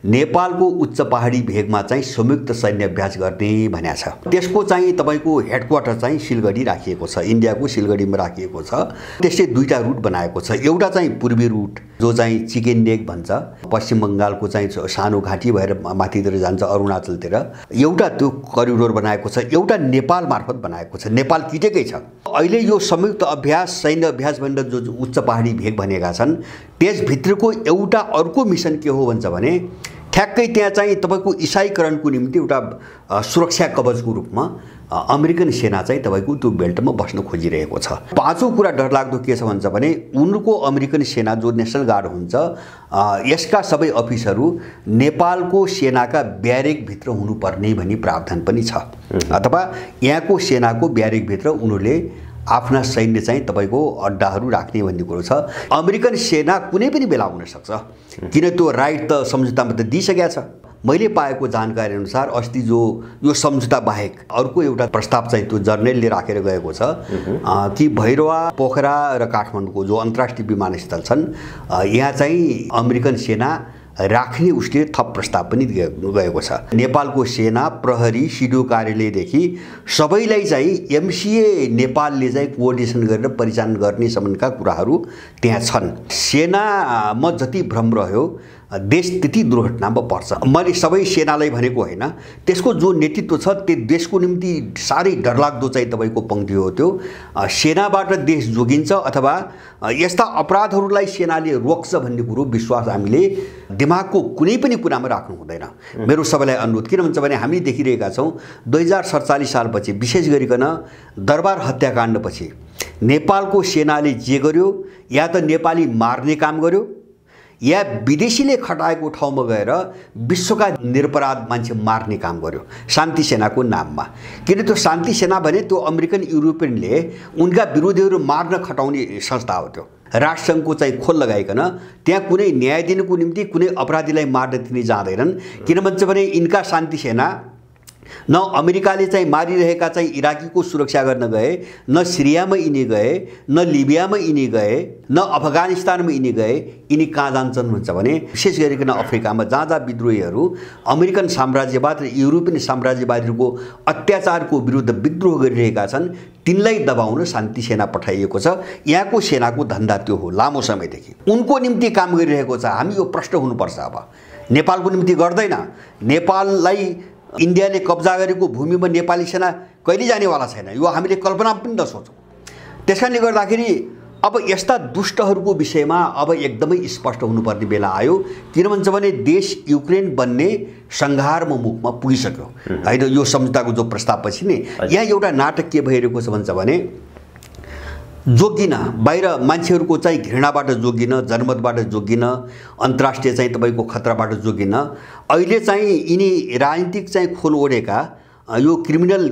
नेपालको उच्च पहाडी भेगमा चाहिँ संयुक्त सैन्य अभ्यास गर्ने भनेको छ। त्यसको चाहिँ तपाईको हेडक्वार्टर चाहिँ सिलगढी राखिएको छ, इन्डियाको सिलगढीमा राखिएको छ। त्यसले दुईटा रुट बनाएको छ। एउटा चाहिँ पूर्वी रुट जो चाहिँ चिकेन नेक भन्छ, पश्चिम बङ्गालको चाहिँ सानो घाटी भएर माथितिर जान्छ अरुणाचलतिर। एउटा त्यो करिडोर बनाएको छ, एउटा नेपाल मार्फत बनाएको छ, नेपाल किटेकै छ। अहिले यो संयुक्त अभ्यास सैन्य अभ्यास भनेर जो उच्च पहाडी भेग भनेका छन् त्यसभित्रको एउटा अर्को मिसन के हो भन्छ भने ठ्याक्कै त्यहाँ चाहिँ तपाईको इसाईकरणको निम्ति एउटा सुरक्षा कवचको रूपमा अमेरिकन सेना चाहिँ तपाईको त्यो बेल्टमा बस्न खोजिरहेको छ। पाँचौं कुरा डरलाग्दो के छ भन्छ भने उनको अमेरिकन सेना जो नेसनल गार्ड हुन्छ यसका सबै अफिसरहरू नेपालको सेनाका ब्यारेकभित्र हुनुपर्ने भनी प्रावधान पनि छ, अथवा यहाँको सेनाको ब्यारेकभित्र उनीहरूले आफ्ना सैन्य चाहिँ तपाईको अड्डाहरू राख्ने भन्ने कुरो छ। अमेरिकन सेना कुनै पनि बेला हुन सक्छ, किन त्यो राइट त सम्झौतामा त दिइसकेको छ। मैले पाएको जानकारी अनुसार अस्ति जो यो सम्झौता बाहेक अर्को एउटा प्रस्ताव चाहिँ त्यो जर्नलले राखेर गएको छ कि भैरवा, पोखरा र काठमाडौँको जो अन्तर्राष्ट्रिय विमानस्थल छन् यहाँ चाहिँ अमेरिकन सेना राख्ने उसले थप प्रस्ताव पनि गएको छ। नेपालको सेना, प्रहरी, सिडिओ कार्यालयदेखि सबैलाई चाहिँ एमसिए नेपालले चाहिँ कोअर्डिनेसन गरेर परिचालन गर्ने सम्बन्धका कुराहरू त्यहाँ छन्। सेनामा जति भ्रम रह्यो देश त्यति दुर्घटनामा पर्छ। मैले सबै सेनालाई भनेको होइन, त्यसको जो नेतृत्व छ त्यो देशको निम्ति साह्रै डरलाग्दो चाहिँ तपाईको पङ्क्ति हो। त्यो सेनाबाट देश जोगिन्छ अथवा यस्ता अपराधहरूलाई सेनाले रोक्छ भन्ने कुरो विश्वास हामीले दिमागको कुनै पनि कुरामा राख्नु हुँदैन। मेरो सबैलाई अनुरोध किन भन्छ भने हामी देखिरहेका छौँ 2047 सालपछि विशेष गरिकन दरबार हत्याकाण्डपछि नेपालको सेनाले जे गर्यो या त नेपाली मार्ने काम गर्यो या विदेशीले खटाएको ठाउँमा गएर विश्वका निरपराध मान्छे मार्ने काम गर्यो शान्ति सेनाको नाममा। किन त्यो शान्ति सेना भने त्यो अमेरिकन युरोपियनले उनका विरोधीहरू मार्न खटाउने संस्था हो। त्यो राष्ट्रसङ्घको चाहिँ खोल लगाइकन त्यहाँ कुनै न्याय दिनुको निम्ति कुनै अपराधीलाई मार्न दिने जाँदैनन्। किन भन्छ भने यिनका शान्ति सेना न अमेरिकाले चाहिँ मारिरहेका चाहिँ इराकीको सुरक्षा गर्न गए, न सिरियामा यिनी गए, न लिबियामा यिनी गए, न अफगानिस्तानमा यिनी गए। यिनी कहाँ जान्छन् भन्छ भने विशेष गरिकन अफ्रिकामा जहाँ जहाँ विद्रोहीहरू अमेरिकन साम्राज्यवाद र युरोपियन साम्राज्यवादीहरूको अत्याचारको विरुद्ध विद्रोह गरिरहेका छन् तिनलाई दबाउन शान्ति सेना पठाइएको छ। यहाँको सेनाको धन्दा त्यो हो, लामो समयदेखि उनको निम्ति काम गरिरहेको छ। हामी यो प्रश्न हुनुपर्छ, अब नेपालको निम्ति गर्दैन। नेपाललाई इन्डियाले कब्जा गरेको भूमिमा नेपाली सेना कहिले जानेवाला छैन, यो हामीले कल्पना पनि नसोचौँ। त्यसकारणले गर्दाखेरि अब यस्ता दुष्टहरूको विषयमा अब एकदमै स्पष्ट हुनुपर्ने बेला आयो। किन भन्छ भने देश युक्रेन बन्ने सङ्घारमा मुखमा पुगिसक्यो होइन। यो सम्झौताको जो प्रस्तावपछि नि यहाँ एउटा नाटक के भइरहेको छ भन्छ भने जोगिन बाहिर मान्छेहरूको चाहिँ घृणाबाट जोगिन, जनमतबाट जोगिन, अन्तर्राष्ट्रिय चाहिँ तपाईँको खतराबाट जोगिन अहिले चाहिँ यिनी राजनीतिक चाहिँ खोल ओढेका यो क्रिमिनल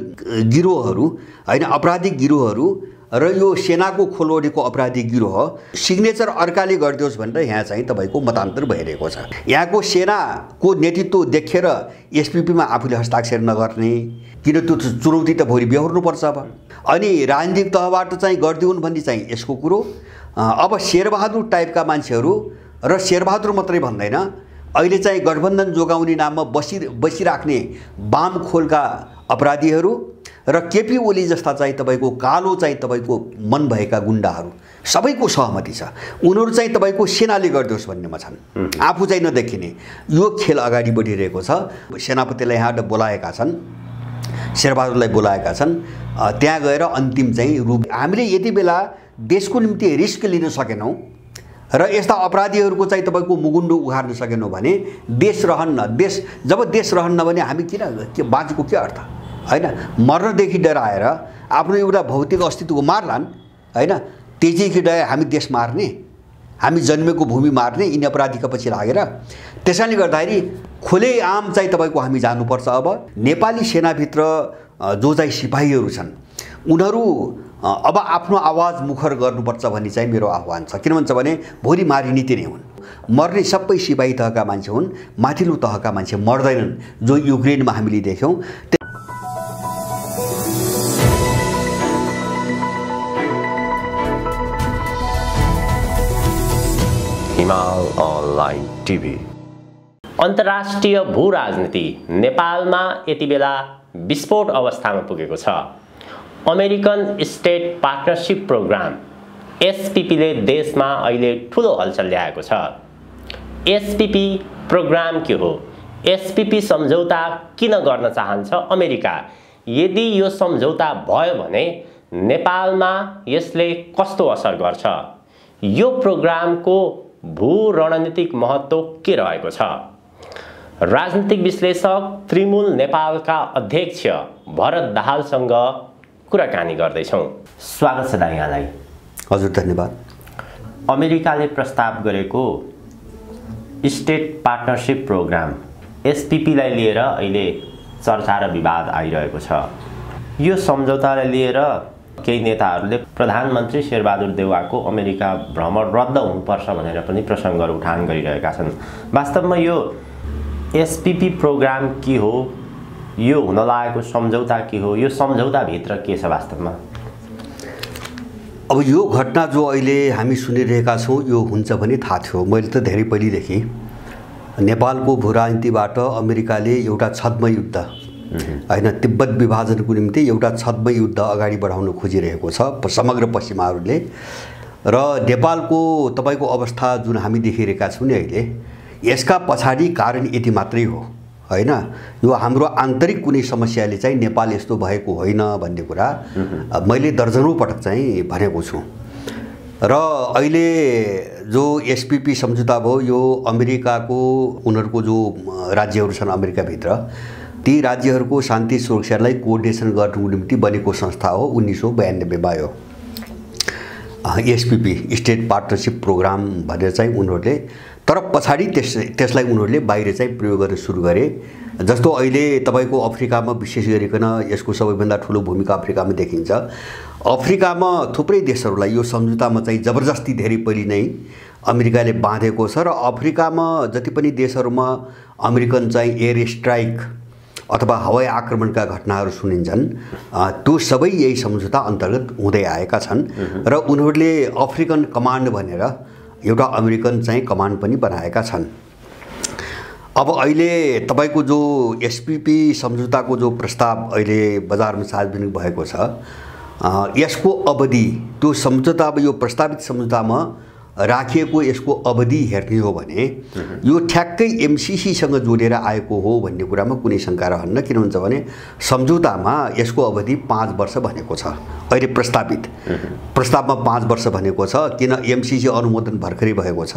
गिरोहहरू होइन, आपराधिक गिरोहहरू र यो सेनाको खोल ओढेको अपराधिक गिरोह सिग्नेचर अर्काले गरिदियोस् भनेर यहाँ चाहिँ तपाईँको मतान्तर भइरहेको छ। यहाँको सेनाको नेतृत्व देखेर एसपिपीमा आफूले हस्ताक्षर नगर्ने, किन त्यो चुनौती त भोलि बेहोर्नुपर्छ। अब अनि राजनीतिक तहबाट चाहिँ गरिदिउन् भन्ने चाहिँ यसको कुरो। अब शेरबहादुर टाइपका मान्छेहरू र शेरबहादुर मात्रै भन्दैन, अहिले चाहिँ गठबन्धन जोगाउने नाममा बसिराख्ने वाम खोलका अपराधीहरू र केपी ओली जस्ता चाहिँ तपाईँको कालो चाहिँ तपाईँको मन भएका गुण्डाहरू सबैको सहमति छ। उनीहरू चाहिँ तपाईँको सेनाले गरिदियोस् भन्नेमा छन्, आफू चाहिँ नदेखिने। यो खेल अगाडि बढिरहेको छ। सेनापतिलाई यहाँ बोलाएका छन्, शेरबहादुरलाई बोलाएका छन्, त्यहाँ गएर अन्तिम चाहिँ रूप हामीले यति बेला देशको निम्ति रिस्क लिन सकेनौँ र यस्ता अपराधीहरूको चाहिँ तपाईँको मुगुन्डो उघार्न सकेनौँ भने देश रहन्न। जब देश रहन्न भने हामी के बाँचेको के अर्थ होइन। मर्नदेखि डराएर आफ्नो एउटा भौतिक अस्तित्वको मार्लान् होइन, तेजीदेखि डराएर हामी देश मार्ने, हामी जन्मेको भूमि मार्ने यिनी अपराधीका पछि लागेर। त्यसैले गर्दाखेरि खुलेआम चाहिँ तपाईँको हामी जानुपर्छ। अब नेपाली सेनाभित्र जो चाहिँ सिपाहीहरू छन् उनीहरू अब आफ्नो आवाज मुखर गर्नुपर्छ भन्ने चाहिँ मेरो आह्वान छ। किन भन्छ भने भोलि मारिनीति नै हुन्, मर्ने सबै सिपाही तहका मान्छे हुन्, माथिल्लो तहका मान्छे मर्दैनन्, जो युक्रेनमा हामीले देख्यौँ। हिमाल अनलाइन टिभी अन्तर्राष्ट्रिय भू-राजनीति नेपालमा यति बेला विस्फोट अवस्थामा पुगेको छ। अमेरिकन स्टेट पार्टनरशिप प्रोग्राम एसपीपीले देशमा अहिले ठुलो हलचल ल्याएको छ। एसपीपी प्रोग्राम के हो? एसपीपी सम्झौता किन गर्न चाहन्छ अमेरिका? यदि यो सम्झौता भयो भने नेपालमा यसले कस्तो असर गर्छ? यो प्रोग्रामको भू रणनीतिक महत्त्व के रहेको छ? राजनीतिक विश्लेषक त्रिमूल नेपालका अध्यक्ष भरत दाहालसँग कुराकानी गर्दैछौँ। स्वागत छ दाइ यहाँलाई। हजुर धन्यवाद। अमेरिकाले प्रस्ताव गरेको स्टेट पार्टनरशिप प्रोग्राम एसपीपीलाई लिएर अहिले चर्चा र विवाद आइरहेको छ। यो सम्झौतालाई लिएर केही नेताहरूले प्रधानमन्त्री शेरबहादुर देउवाको अमेरिका भ्रमण रद्द हुनुपर्छ भनेर पनि प्रसङ्गहरू उठान गरिरहेका छन्। वास्तवमा यो एसपीपी प्रोग्राम के हो? यो हुन लागेको सम्झौता के हो? यो सम्झौताभित्र के छ वास्तवमा? अब यो घटना जो अहिले हामी सुनिरहेका छौँ यो हुन्छ भने थाहा थियो। मैले त धेरै पहिलेदेखि नेपालको भू-राजनीतिबाट अमेरिकाले एउटा छद्म युद्ध होइन, तिब्बत विभाजनको निम्ति एउटा छद्म युद्ध अगाडि बढाउन खोजिरहेको छ समग्र पश्चिमाहरूले। र नेपालको तपाईँको अवस्था जुन हामी देखिरहेका छौँ नि अहिले, यसका पछाडि कारण यति मात्रै हो होइन। यो हाम्रो आन्तरिक कुनै समस्याले चाहिँ नेपाल यस्तो भएको होइन भन्ने कुरा मैले दर्जनौं पटक चाहिँ भनेको छु। र अहिले जो एसपीपी सम्झौता भयो यो अमेरिकाको उनीहरूको जो राज्यहरू छन् अमेरिकाभित्र, ती राज्यहरूको शान्ति सुरक्षालाई कोअर्डिनेसन गर्नुको निम्ति बनेको संस्था हो। 1992 मा यो एसपीपी स्टेट पार्टनरशिप प्रोग्राम भनेर चाहिँ उनीहरूले, तर पछाडि त्यसलाई उनीहरूले बाहिर चाहिँ प्रयोग गर्न सुरु गरे। जस्तो अहिले तपाईँको अफ्रिकामा विशेष गरिकन यसको सबैभन्दा ठुलो भूमिका अफ्रिकामा देखिन्छ। अफ्रिकामा थुप्रै देशहरूलाई यो सम्झौतामा चाहिँ जबरजस्ती धेरै पहिले नै अमेरिकाले बाँधेको छ। र अफ्रिकामा जति पनि देशहरूमा अमेरिकन चाहिँ एयर स्ट्राइक अथवा हवाई आक्रमणका घटनाहरू सुनिन्छन् त्यो सबै यही सम्झौता अन्तर्गत हुँदै आएका छन्। र उनीहरूले अफ्रिकन कमान्ड भनेर एउटा अमेरिकन चाहिँ कमान्ड पनि बनाएका छन्। अब अहिले तपाईँको जो एसपीपी सम्झौताको जो प्रस्ताव अहिले बजारमा सार्वजनिक भएको छ, यसको अवधि त्यो सम्झौता अब यो प्रस्तावित सम्झौतामा राखिएको यसको अवधि हेर्ने हो भने यो ठ्याक्कै एमसीसीसँग जोडेर आएको हो भन्ने कुरामा कुनै शङ्का रहन्न। किन हुन्छ भने सम्झौतामा यसको अवधि 5 वर्ष भनेको छ। अहिले प्रस्तावमा 5 वर्ष भनेको छ। किन एमसीसी अनुमोदन भर्खरै भएको छ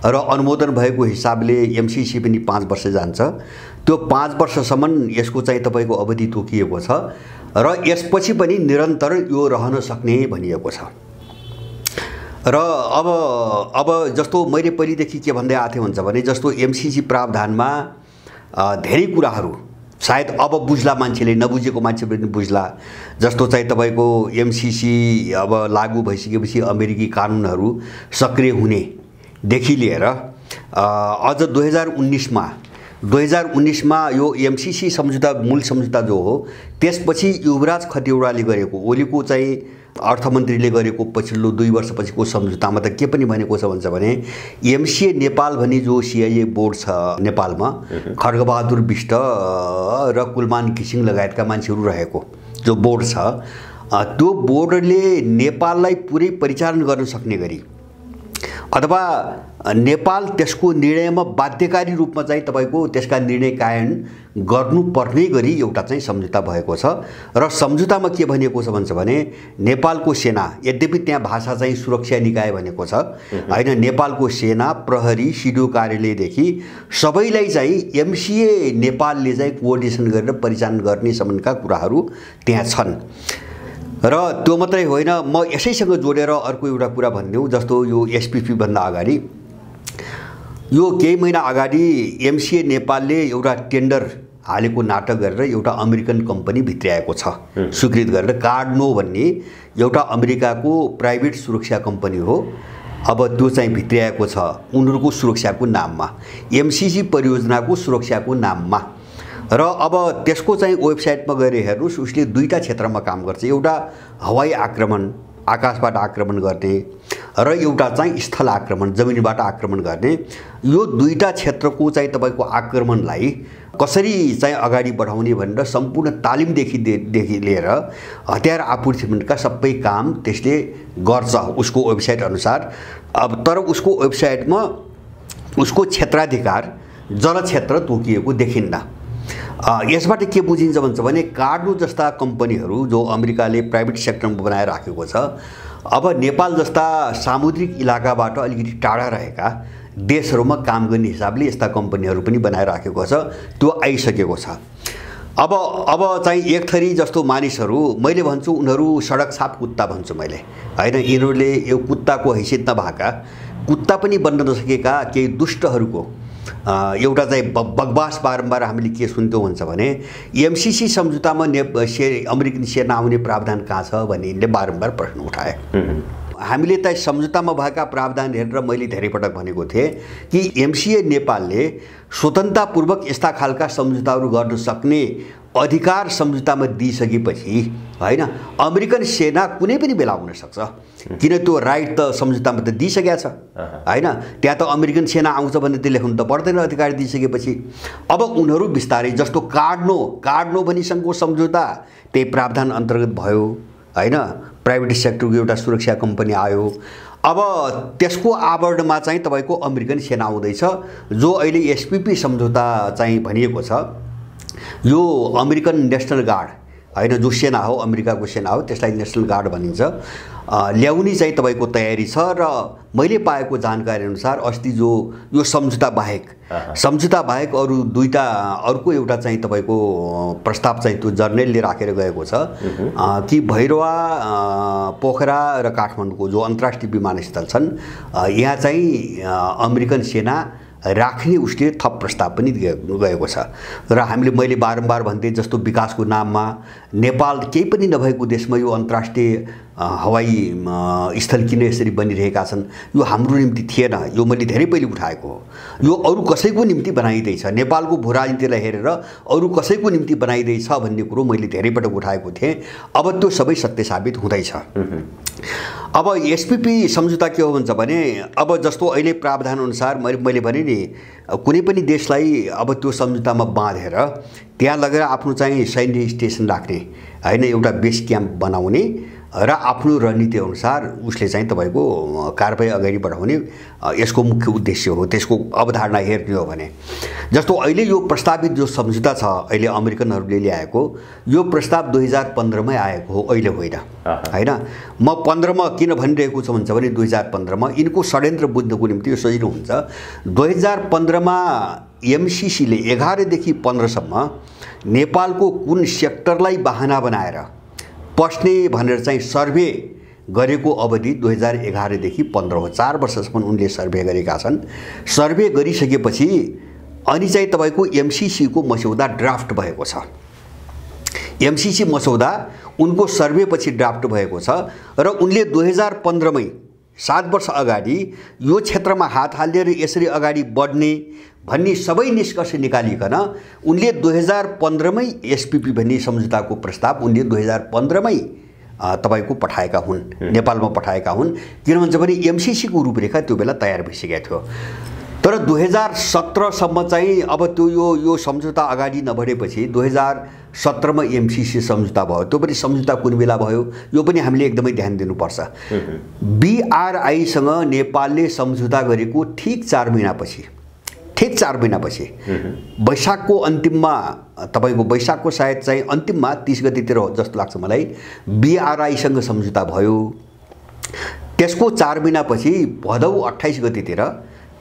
र अनुमोदन भएको हिसाबले एमसीसी पनि 5 वर्ष जान्छ। त्यो 5 वर्षसम्म यसको चाहिँ तपाईँको अवधि तोकिएको छ र यसपछि पनि निरन्तर यो रहन सक्ने भनिएको छ। र अब जस्तो मैले पहिलेदेखि के भन्दै आएको थिएँ भन्छ भने, जस्तो एमसीसी प्रावधानमा धेरै कुराहरू सायद अब बुझ्ला, मान्छेले नबुझेको मान्छे पनि बुझ्ला। जस्तो चाहिँ तपाईँको एमसीसी अब लागू भइसकेपछि अमेरिकी कानुनहरू सक्रिय हुनेदेखि लिएर अझ 2019 मा यो एमसीसी सम्झौता मूल सम्झौता जो हो त्यसपछि युवराज खतिवडाले गरेको, ओलीको चाहिँ अर्थमन्त्रीले गरेको पछिल्लो 2 वर्षपछिको सम्झौतामा त के पनि भनेको छ भन्छ भने, एमसीए नेपाल भनी जो सीआईए बोर्ड छ नेपालमा, खड्गबहादुर बिष्ट र कुलमान घिसिङ लगायतका मान्छेहरू रहेको जो बोर्ड छ, त्यो बोर्डले नेपाललाई पुरै परिचालन गर्न सक्ने गरी अथवा नेपाल त्यसको निर्णयमा बाध्यकारी रूपमा चाहिँ तपाईँको त्यसका निर्णय कायम गर्नुपर्ने गरी एउटा चाहिँ सम्झौता भएको छ। र सम्झौतामा के भनिएको छ भन्छ भने, नेपालको सेना, यद्यपि त्यहाँ भाषा चाहिँ सुरक्षा निकाय भनेको छ होइन, नेपालको सेना, प्रहरी, सिडिओ कार्यालयदेखि सबैलाई चाहिँ एमसीए नेपालले चाहिँ कोअर्डिनेसन गरेर परिचालन गर्ने सम्बन्धका कुराहरू त्यहाँ छन्। र त्यो मात्रै होइन, म यसैसँग जोडेर अर्को एउटा कुरा भनिदिउँ। जस्तो यो एसपीपी भन्दा अगाडि, यो केही महिना अगाडि एमसीए नेपालले एउटा टेन्डर हालेको नाटक गरेर एउटा अमेरिकन कम्पनी भित्र्याएको छ स्वीकृत गरेर। कार्डनो भन्ने एउटा अमेरिकाको प्राइभेट सुरक्षा कम्पनी हो। अब त्यो चाहिँ भित्र्याएको छ उनीहरूको सुरक्षाको नाममा, एमसीसी परियोजनाको सुरक्षाको नाममा। र अब त्यसको चाहिँ वेबसाइटमा गएर हेर्नुस्, उसले 2टा क्षेत्रमा काम गर्छ। एउटा हवाई आक्रमण, आकाशबाट आक्रमण गर्ने, र एउटा चाहिँ स्थल आक्रमण, जमिनबाट आक्रमण गर्ने। यो दुईटा क्षेत्रको चाहिँ तपाईको आक्रमणलाई कसरी चाहिँ अगाडि बढाउने भनेर सम्पूर्ण तालिमदेखि लिएर हतियार आपूर्तिका सबै काम त्यसले गर्छ उसको वेबसाइट अनुसार। अब तर उसको वेबसाइटमा उसको क्षेत्राधिकार जलक्षेत्र तोकिएको देखिन्न। यसबाट के बुझिन्छ भन्छ भने कार्डो जस्ता कम्पनीहरू जो अमेरिकाले प्राइभेट सेक्टरमा बनाएर राखेको छ, अब नेपाल जस्ता सामुद्रिक इलाकाबाट अलिकति टाढा रहेका देशहरूमा काम गर्ने हिसाबले यस्ता कम्पनीहरू पनि बनाएर राखेको छ, त्यो आइसकेको छ। अब चाहिँ एक थरी जस्तो मानिसहरू, मैले भन्छु उनीहरू सडक छाप कुत्ता भन्छु मैले, हैन। यिनीहरूले यो कुत्ताको हैसियत नभएका, कुत्ता पनि बन्न नसकेका केही दुष्टहरूको एउटा चाहिँ बकवास बारम्बार हामीले के सुन्थ्यौँ भन्छ भने एमसीसी सम्झौतामा अमेरिकन सेना आउने प्रावधान कहाँ छ भन्ने यिनले बारम्बार प्रश्न उठाए। हामीले त सम्झौतामा भएका प्रावधान हेरेर मैले धेरै पटक भनेको थिएँ कि एमसीए नेपालले स्वतन्त्रतापूर्वक यस्ता खालका सम्झौताहरू गर्न सक्ने अधिकार सम्झौतामा दिइसकेपछि हैन अमेरिकन सेना कुनै पनि बेला आउन सक्छ, किन त्यो राइट त सम्झौतामा त दिइसकेको छ हैन। त्यहाँ त अमेरिकन सेना आउँछ भन्ने त्यो लेख्नु त पर्दैन अधिकार दिइसकेपछि। अब उनीहरू बिस्तारै जस्तो कार्डनो भनिसँगको सम्झौता त्यही प्रावधान अन्तर्गत भयो हैन, प्राइभेट सेक्टरको एउटा सुरक्षा कम्पनी आयो। अब त्यसको आवरणमा चाहिँ तपाईको अमेरिकन सेना आउँदैछ, जो अहिले एसपीपी सम्झौता चाहिँ भनिएको छ। यो अमेरिकन नेसनल गार्ड हैन, जो सेना हो, अमेरिकाको सेना हो, त्यसलाई नेसनल गार्ड भनिन्छ, ल्याउने चाहिँ तपाईको तयारी छ। र मैले पाएको जानकारी अनुसार अस्ति जो यो सम्झौता बाहेक अरू दुईटा अर्को एउटा चाहिँ तपाईको प्रस्ताव चाहिँ त्यो जर्नलले राखेर गएको छ कि भैरवा, पोखरा र काठमाडौँको जो अन्तर्राष्ट्रिय विमानस्थल छन् यहाँ चाहिँ अमेरिकन सेना राख्ने उसले थप प्रस्ताव पनि गएको छ। र मैले बारम्बार भन्थे जस्तो विकासको नाममा नेपाल केही पनि नभएको देशमा यो अन्तर्राष्ट्रिय हवाई स्थल किन यसरी बनिरहेका छन्, यो हाम्रो निम्ति थिएन। यो मैले धेरै पहिले उठाएको हो। यो अरू कसैको निम्ति बनाइदैछ, नेपालको भूराजनीतिलाई हेरेर अरू कसैको निम्ति बनाइदैछ भन्ने कुरो मैले धेरै पटक उठाएको थिएँ। अब त्यो सबै सत्य साबित हुँदैछ। अब एसपीपी सम्झौता के हो भन्छ भने अब जस्तो अहिले प्रावधान अनुसार मैले भने नि कुनै पनि देशलाई अब त्यो सम्झौतामा बाँधेर त्यहाँ लगेर आफ्नो चाहिँ सैन्य स्टेसन राख्ने हैन, एउटा बेस क्याम्प बनाउने र आफ्नो रणनीति अनुसार उसले चाहिँ तपाईको कारबाही अगाडि बढाउने यसको मुख्य उद्देश्य हो। त्यसको अवधारणा हेर्ने हो भने जस्तो अहिले यो प्रस्तावित जो सम्झौता छ अहिले अमेरिकनहरूले ल्याएको, यो प्रस्ताव 2015 मै आएको हो, अहिले होइन हैन। म 15 मा किन भनिरहेको छु भन्छ भने 2015 मा यिनको षड्यन्त्र बुझ्नको निम्ति यो सजिलो हुन्छ। 2015 मा एमसीसीले 11 देखि 15 सम्म नेपालको कुन सेक्टरलाई बहाना बनाएर पस्ने भनेर चाहिँ सर्वे गरेको अवधि 2011 देखि 15 हो। 4 वर्षसम्म उनले सर्वे गरेका छन्। सर्वे गरिसकेपछि अनि चाहिँ तपाईको एमसीसी को मस्यौदा ड्राफ्ट भएको छ। एमसीसी मस्यौदा उनको सर्वेपछि ड्राफ्ट भएको छ र उनले 2015 मै 7 वर्ष अगाडि यो क्षेत्रमा हात हालेर यसरी अगाडि बढ्ने भन्ने सबै निष्कर्ष निकालिकन उनले 2015 मै एसपीपी भन्ने सम्झौताको प्रस्ताव उनले 2015 मै तपाईको पठाएका हुन्, नेपालमा पठाएका हुन्। किन भन्छ भने एमसीसी को रूपरेखा त्यो बेला तयार भइसकेको थियो। तर 2017 सम्म चाहिँ अब त्यो यो सम्झौता अगाडि नबढेपछि 2017 मा एमसीसी सम्झौता भयो। त्यो पनि सम्झौता कुन बेला भयो यो पनि हामीले एकदमै ध्यान दिनुपर्छ। बीआरआई सँग नेपालले सम्झौता गरेको ठीक 4 महिनापछि वैशाखको अन्तिममा तपाईको वैशाखको सायद चाहिँ अन्तिममा 30 गतेतिर हो जस्तो लाग्छ मलाई, बीआरआई सँग सम्झौता भयो। त्यसको 4 महिनापछि भदौ 28 गतेतिर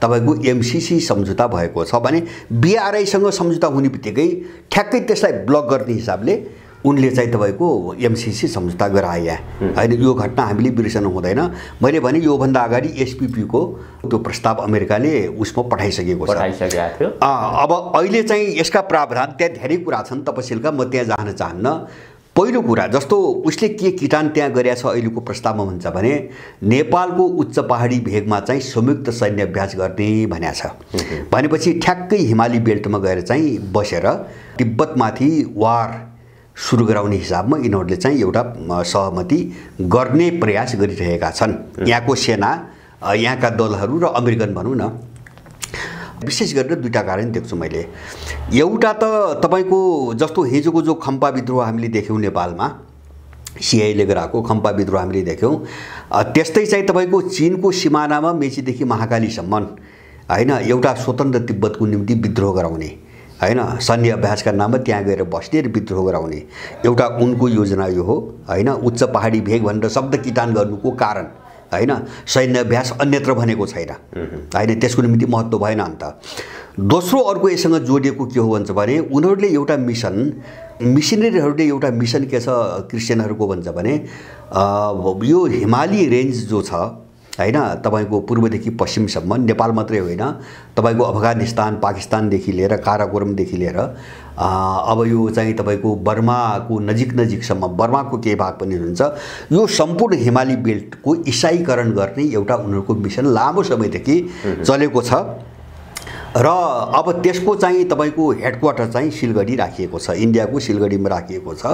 तपाईको एमसीसी सम्झौता भएको छ भने बीआरआई सँग सम्झौता हुने बित्तिकै ठ्याक्कै त्यसलाई ब्लक गर्ने हिसाबले उनले चाहिँ तपाईको एमसीसी सम्झौता गराए हैन। यो घटना हामीले बिर्सनु हुँदैन। मैले भने यो भन्दा अगाडि एसपीपी को त्यो प्रस्ताव अमेरिकाले उसमा पठाइसकेको छ। अब अहिले चाहिँ यसका प्रावधान त्यहाँ धेरै कुरा छन् तपसिलका, म त्यहाँ जान चाहन्न। पहिलो कुरा जस्तो उसले के किटान त्यहाँ गरेछ अहिलेको प्रस्तावमा भन्छ भने नेपालको उच्च पहाडी भेगमा चाहिँ संयुक्त सैन्य अभ्यास गर्ने भनेको छ। भनेपछि ठ्याक्कै हिमाली बेल्टमा गएर चाहिँ बसेर तिब्बतमाथि वार सुरु गराउने हिसाबमा यिनीहरूले चाहिँ एउटा सहमति गर्ने प्रयास गरिरहेका छन्। यहाँको सेना, यहाँका दलहरू र अमेरिकन भनौँ न। विशेष गरेर दुईटा कारण देख्छु मैले। एउटा त तपाईको जस्तो हिजोको जो खम्पा विद्रोह हामीले देख्यौँ नेपालमा, सिआईले गराएको खम्पा विद्रोह हामीले देख्यौँ, त्यस्तै चाहिँ तपाईको चीनको सिमानामा मेचीदेखि महाकालीसम्म हैन एउटा स्वतन्त्र तिब्बतको निम्ति विद्रोह गराउने हैन, सैन्य अभ्यासका नाममा त्यहाँ गएर बस्ने र विद्रोह गराउने एउटा उनको योजना यो हो हैन। उच्च पहाडी भेग भनेर शब्द किटान गर्नुको कारण हैन, सैन्य अभ्यास अन्यत्र भनेको छैन हैन, त्यसको निम्ति महत्त्व भएन अन्त। दोस्रो अर्को यससँग जोडिएको के हो भन्छ भने उनीहरूले एउटा मिसनरीहरूले एउटा मिसन के छ क्रिस्चियनहरूको भन्छ भने यो हिमाली रेन्ज जो छ हैन, तपाईको पूर्वदेखि पश्चिमसम्म नेपाल मात्रै होइन, तपाईको अफगानिस्तान पाकिस्तानदेखि लिएर काराकोरमदेखि लिएर अब यो चाहिँ तपाईको बर्माको नजिकसम्म, बर्माको केही भाग पनि हुन्छ, यो सम्पूर्ण हिमाली बेल्टको इसाईकरण गर्ने एउटा उनीहरूको मिसन लामो समयदेखि चलेको छ र अब त्यसको चाहिँ तपाईको हेडक्वार्टर चाहिँ सिलगढी राखिएको छ, इन्डियाको सिलगढीमा राखिएको छ।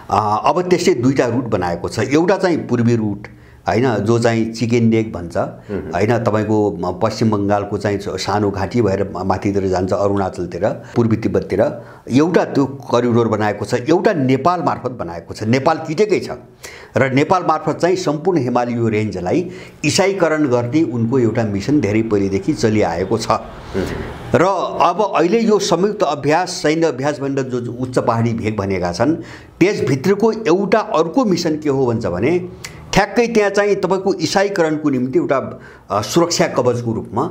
अब त्यसले दुईटा रुट बनाएको छ, एउटा चाहिँ पूर्वी रुट हैन जो चाहिँ चिकन नेक भन्छ हैन, तपाईको पश्चिम बङ्गालको चाहिँ सानो घाँटी भएर माथितिर जान्छ अरुणाचलतिर, पूर्वी तिब्बततिर एउटा त्यो करिडोर बनाएको छ, एउटा नेपाल मार्फत बनाएको छ, नेपाल किटेकै छ र नेपाल मार्फत चाहिँ सम्पूर्ण हिमालय रेन्जलाई इसाईकरण गर्ने उनको एउटा मिसन धेरै पहिलेदेखि चलिआएको छ। र अब अहिले यो संयुक्त अभ्यास, सैन्य अभ्यास भनेर जो उच्च पहाडी भेग भनेका छन्, त्यसभित्रको एउटा अर्को मिसन के हो भन्छ भने ठ्याक्कै त्यहाँ चाहिँ तपाईको इसाईकरणको निम्ति एउटा सुरक्षा कवचको रूपमा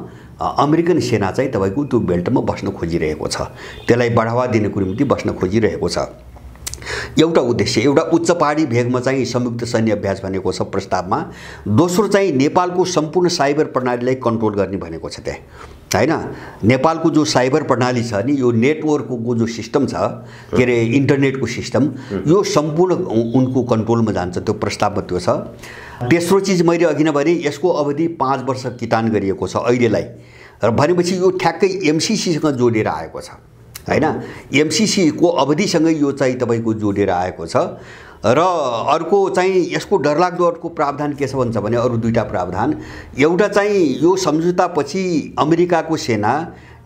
अमेरिकन सेना चाहिँ तपाईको त्यो बेल्टमा बस्न खोजिरहेको छ, त्यसलाई बढावा दिनको निम्ति बस्न खोजिरहेको छ। एउटा उद्देश्य, एउटा उच्च पहाडी भेगमा चाहिँ संयुक्त सैन्य अभ्यास भनेको छ प्रस्तावमा। दोस्रो चाहिँ नेपालको सम्पूर्ण साइबर प्रणालीलाई कन्ट्रोल गर्ने भनेको छ त्यहाँ हैन। नेपालको जो साइबर प्रणाली छ नि, यो नेटवर्कको जो सिस्टम छ के अरे इन्टरनेटको सिस्टम, यो सम्पूर्ण उनको कन्ट्रोलमा जान्छ, त्यो प्रस्तावमा त्यो छ। तेस्रो चिज मैले अघि नै भने यसको अवधि 5 वर्ष किटान गरिएको छ अहिलेलाई, र भनेपछि यो ठ्याक्कै एमसीसीसँग जोडेर आएको छ हैन, एमसीसी को अवधिसँगै यो चाहिँ तपाईको जोडेर आएको छ। र अर्को चाहिँ यसको डरलाग्दो अर्को प्रावधान के छ भन्छ भने अरु दुईटा प्रावधान, एउटा चाहिँ यो सम्झौतापछि अमेरिकाको सेना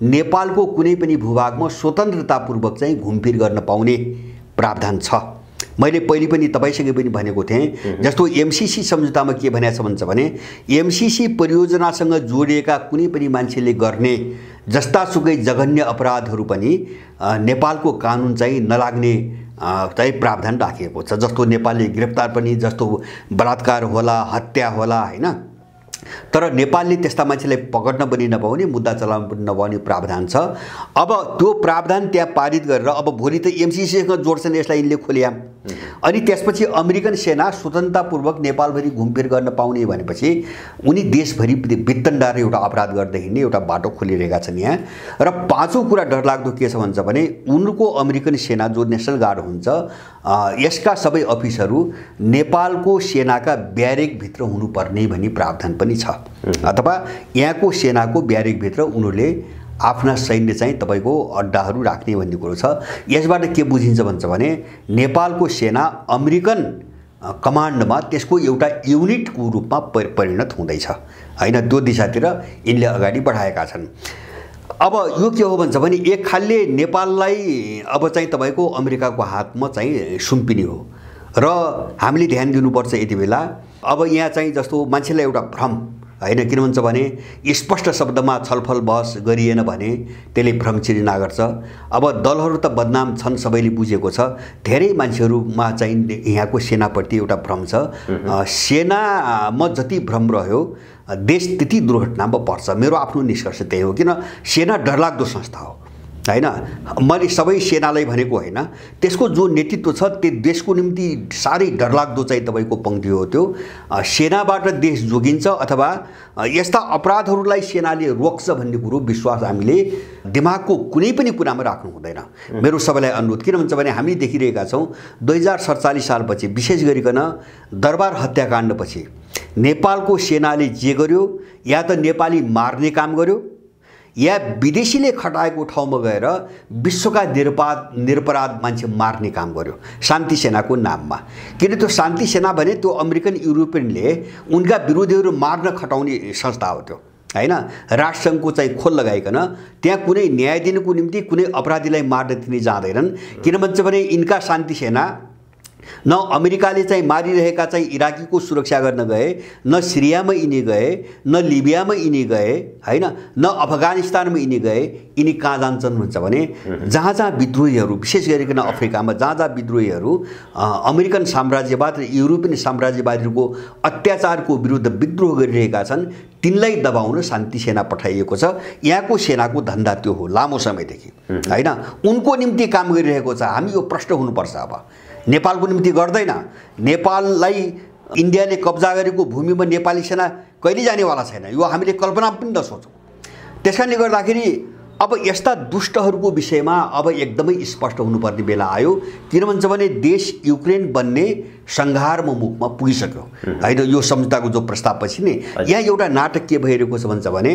नेपालको कुनै पनि भूभागमा स्वतन्त्रतापूर्वक चाहिँ घुमफिर गर्न पाउने प्रावधान छ। मैले पहिले पनि तपाईसँग पनि भनेको थिएँ, जस्तो एमसीसी सम्झौतामा के भनेको छ भन्छ भने एमसीसी परियोजनासँग जोडिएका कुनै पनि मान्छेले गर्ने जस्तासुकै जघन्य अपराधहरू पनि नेपालको कानुन चाहिँ नलाग्ने चाहिँ प्रावधान राखिएको छ। जस्तो नेपालले गिरफ्तार पनि, जस्तो बलात्कार होला, हत्या होला हैन, तर नेपालले त्यस्ता मान्छेलाई पकड्न पनि नपाउने, मुद्दा चलाउन पनि नपाउने प्रावधान छ। अब त्यो प्रावधान त्यहाँ पारित गरेर अब भोलि त एमसीसीसँग जोड्छन् यसलाई यिनले खोल्याम, अनि त्यसपछि अमेरिकन सेना स्वतन्त्रतापूर्वक नेपालभरि घुमफिर गर्न पाउने भनेपछि उनी देशभरि वित्तण्डाएर एउटा अपराध गर्दै हिँड्ने एउटा बाटो खोलिरहेका छन् यहाँ। र पाँचौं कुरा डरलाग्दो के छ भन्छ भने उनको अमेरिकन सेना जो नेसनल गार्ड हुन्छ, यसका सबै अफिसहरू नेपालको सेनाका ब्यारेकभित्र हुनुपर्ने भनी प्रावधान पनि छ, अथवा यहाँको सेनाको ब्यारेकभित्र उनीहरूले आफ्ना सैन्य चाहिँ तपाईको अड्डाहरू राख्ने भन्ने कुरो छ। यसबाट के बुझिन्छ भन्छ भने नेपालको सेना अमेरिकन कमान्डमा त्यसको एउटा युनिटको रूपमा परिणत हुँदैछ हैन, त्यो दिशातिर यिनले अगाडि बढाएका छन्। अब यो के हो भन्छ भने एक खालले नेपाललाई अब चाहिँ तपाईको अमेरिकाको हातमा चाहिँ सुम्पिने हो, र हामीले ध्यान दिनुपर्छ यति बेला। अब यहाँ चाहिँ जस्तो मान्छेलाई एउटा भ्रम हैन, किन भन्छ भने स्पष्ट शब्दमा छलफल बहस गरिएन भने त्यसले भ्रम सिर्जना गर्छ। अब दलहरू त बदनाम छन् सबैले बुझेको छ, धेरै मान्छेहरूमा चाहिँ यहाँको सेनाप्रति एउटा भ्रम छ। सेनामा जति भ्रम रह्यो देश त्यति दुर्घटनामा पर्छ, मेरो आफ्नो निष्कर्ष त्यही हो। किन सेना डरलाग्दो संस्था हो हैन, मैले सबै सेनालाई भनेको होइन, त्यसको जो नेतृत्व छ त्यो देशको निम्ति साह्रै डरलाग्दो चाहिँ तपाईको पङ्क्ति हो। त्यो सेनाबाट देश जोगिन्छ अथवा यस्ता अपराधहरूलाई सेनाले रोक्छ भन्ने कुरो विश्वास हामीले दिमागको कुनै पनि कुरामा राख्नु हुँदैन, मेरो सबैलाई अनुरोध। किन भन्छ भने हामी देखिरहेका छौँ 2047 सालपछि विशेष गरिकन दरबार हत्याकाण्डपछि नेपालको सेनाले जे गर्यो, या त नेपाली मार्ने काम गर्यो, या विदेशीले खटाएको ठाउँमा गएर विश्वका निरपराध मान्छे मार्ने काम गर्यो शान्ति सेनाको नाममा। किन त्यो शान्ति सेना भने त्यो अमेरिकन युरोपियनले उनका विरोधीहरू मार्न खटाउने संस्था हो त्यो, हैन। राष्ट्रसङ्घको चाहिँ खोल लगाइकन त्यहाँ कुनै न्याय दिनुको निम्ति कुनै अपराधीलाई मार्न दिने जाँदैनन्। किन भन्छ भने यिनका शान्ति सेना न अमेरिकाले चाहिँ मारिरहेका चाहिँ इराकीको सुरक्षा गर्न गए, न सिरियामा यिनी गए, न लिबियामा यिनी गए, हैन, न अफगानिस्तानमा यिनी गए। यिनी कहाँ जान्छन् भन्छ भने जहाँ जहाँ विद्रोहीहरू, विशेष गरिकन अफ्रिकामा जहाँ जहाँ विद्रोहीहरू अमेरिकन साम्राज्यवाद र युरोपियन साम्राज्यवादीहरूको अत्याचारको विरुद्ध विद्रोह गरिरहेका छन् तिनलाई दबाउन शान्ति सेना पठाइएको छ। यहाँको सेनाको धन्दा त्यो हो लामो समयदेखि, हैन। उनको निम्ति काम गरिरहेको छ। हामी यो प्रश्न हुनुपर्छ। अब नेपालको निम्ति गर्दैन। नेपाललाई इन्डियाले कब्जा गरेको भूमिमा नेपाली सेना कहिले जानेवाला छैन, यो हामीले कल्पना पनि नसोचौँ। त्यसकारणले गर्दाखेरि अब यस्ता दुष्टहरूको विषयमा अब एकदमै स्पष्ट हुनुपर्ने बेला आयो। किन भन्छ भने देश युक्रेन बन्ने सङ्घारमा मुखमा पुगिसक्यो, हैन। यो सम्झौताको जो प्रस्तावपछि नि यहाँ एउटा नाटक के भइरहेको छ भन्छ भने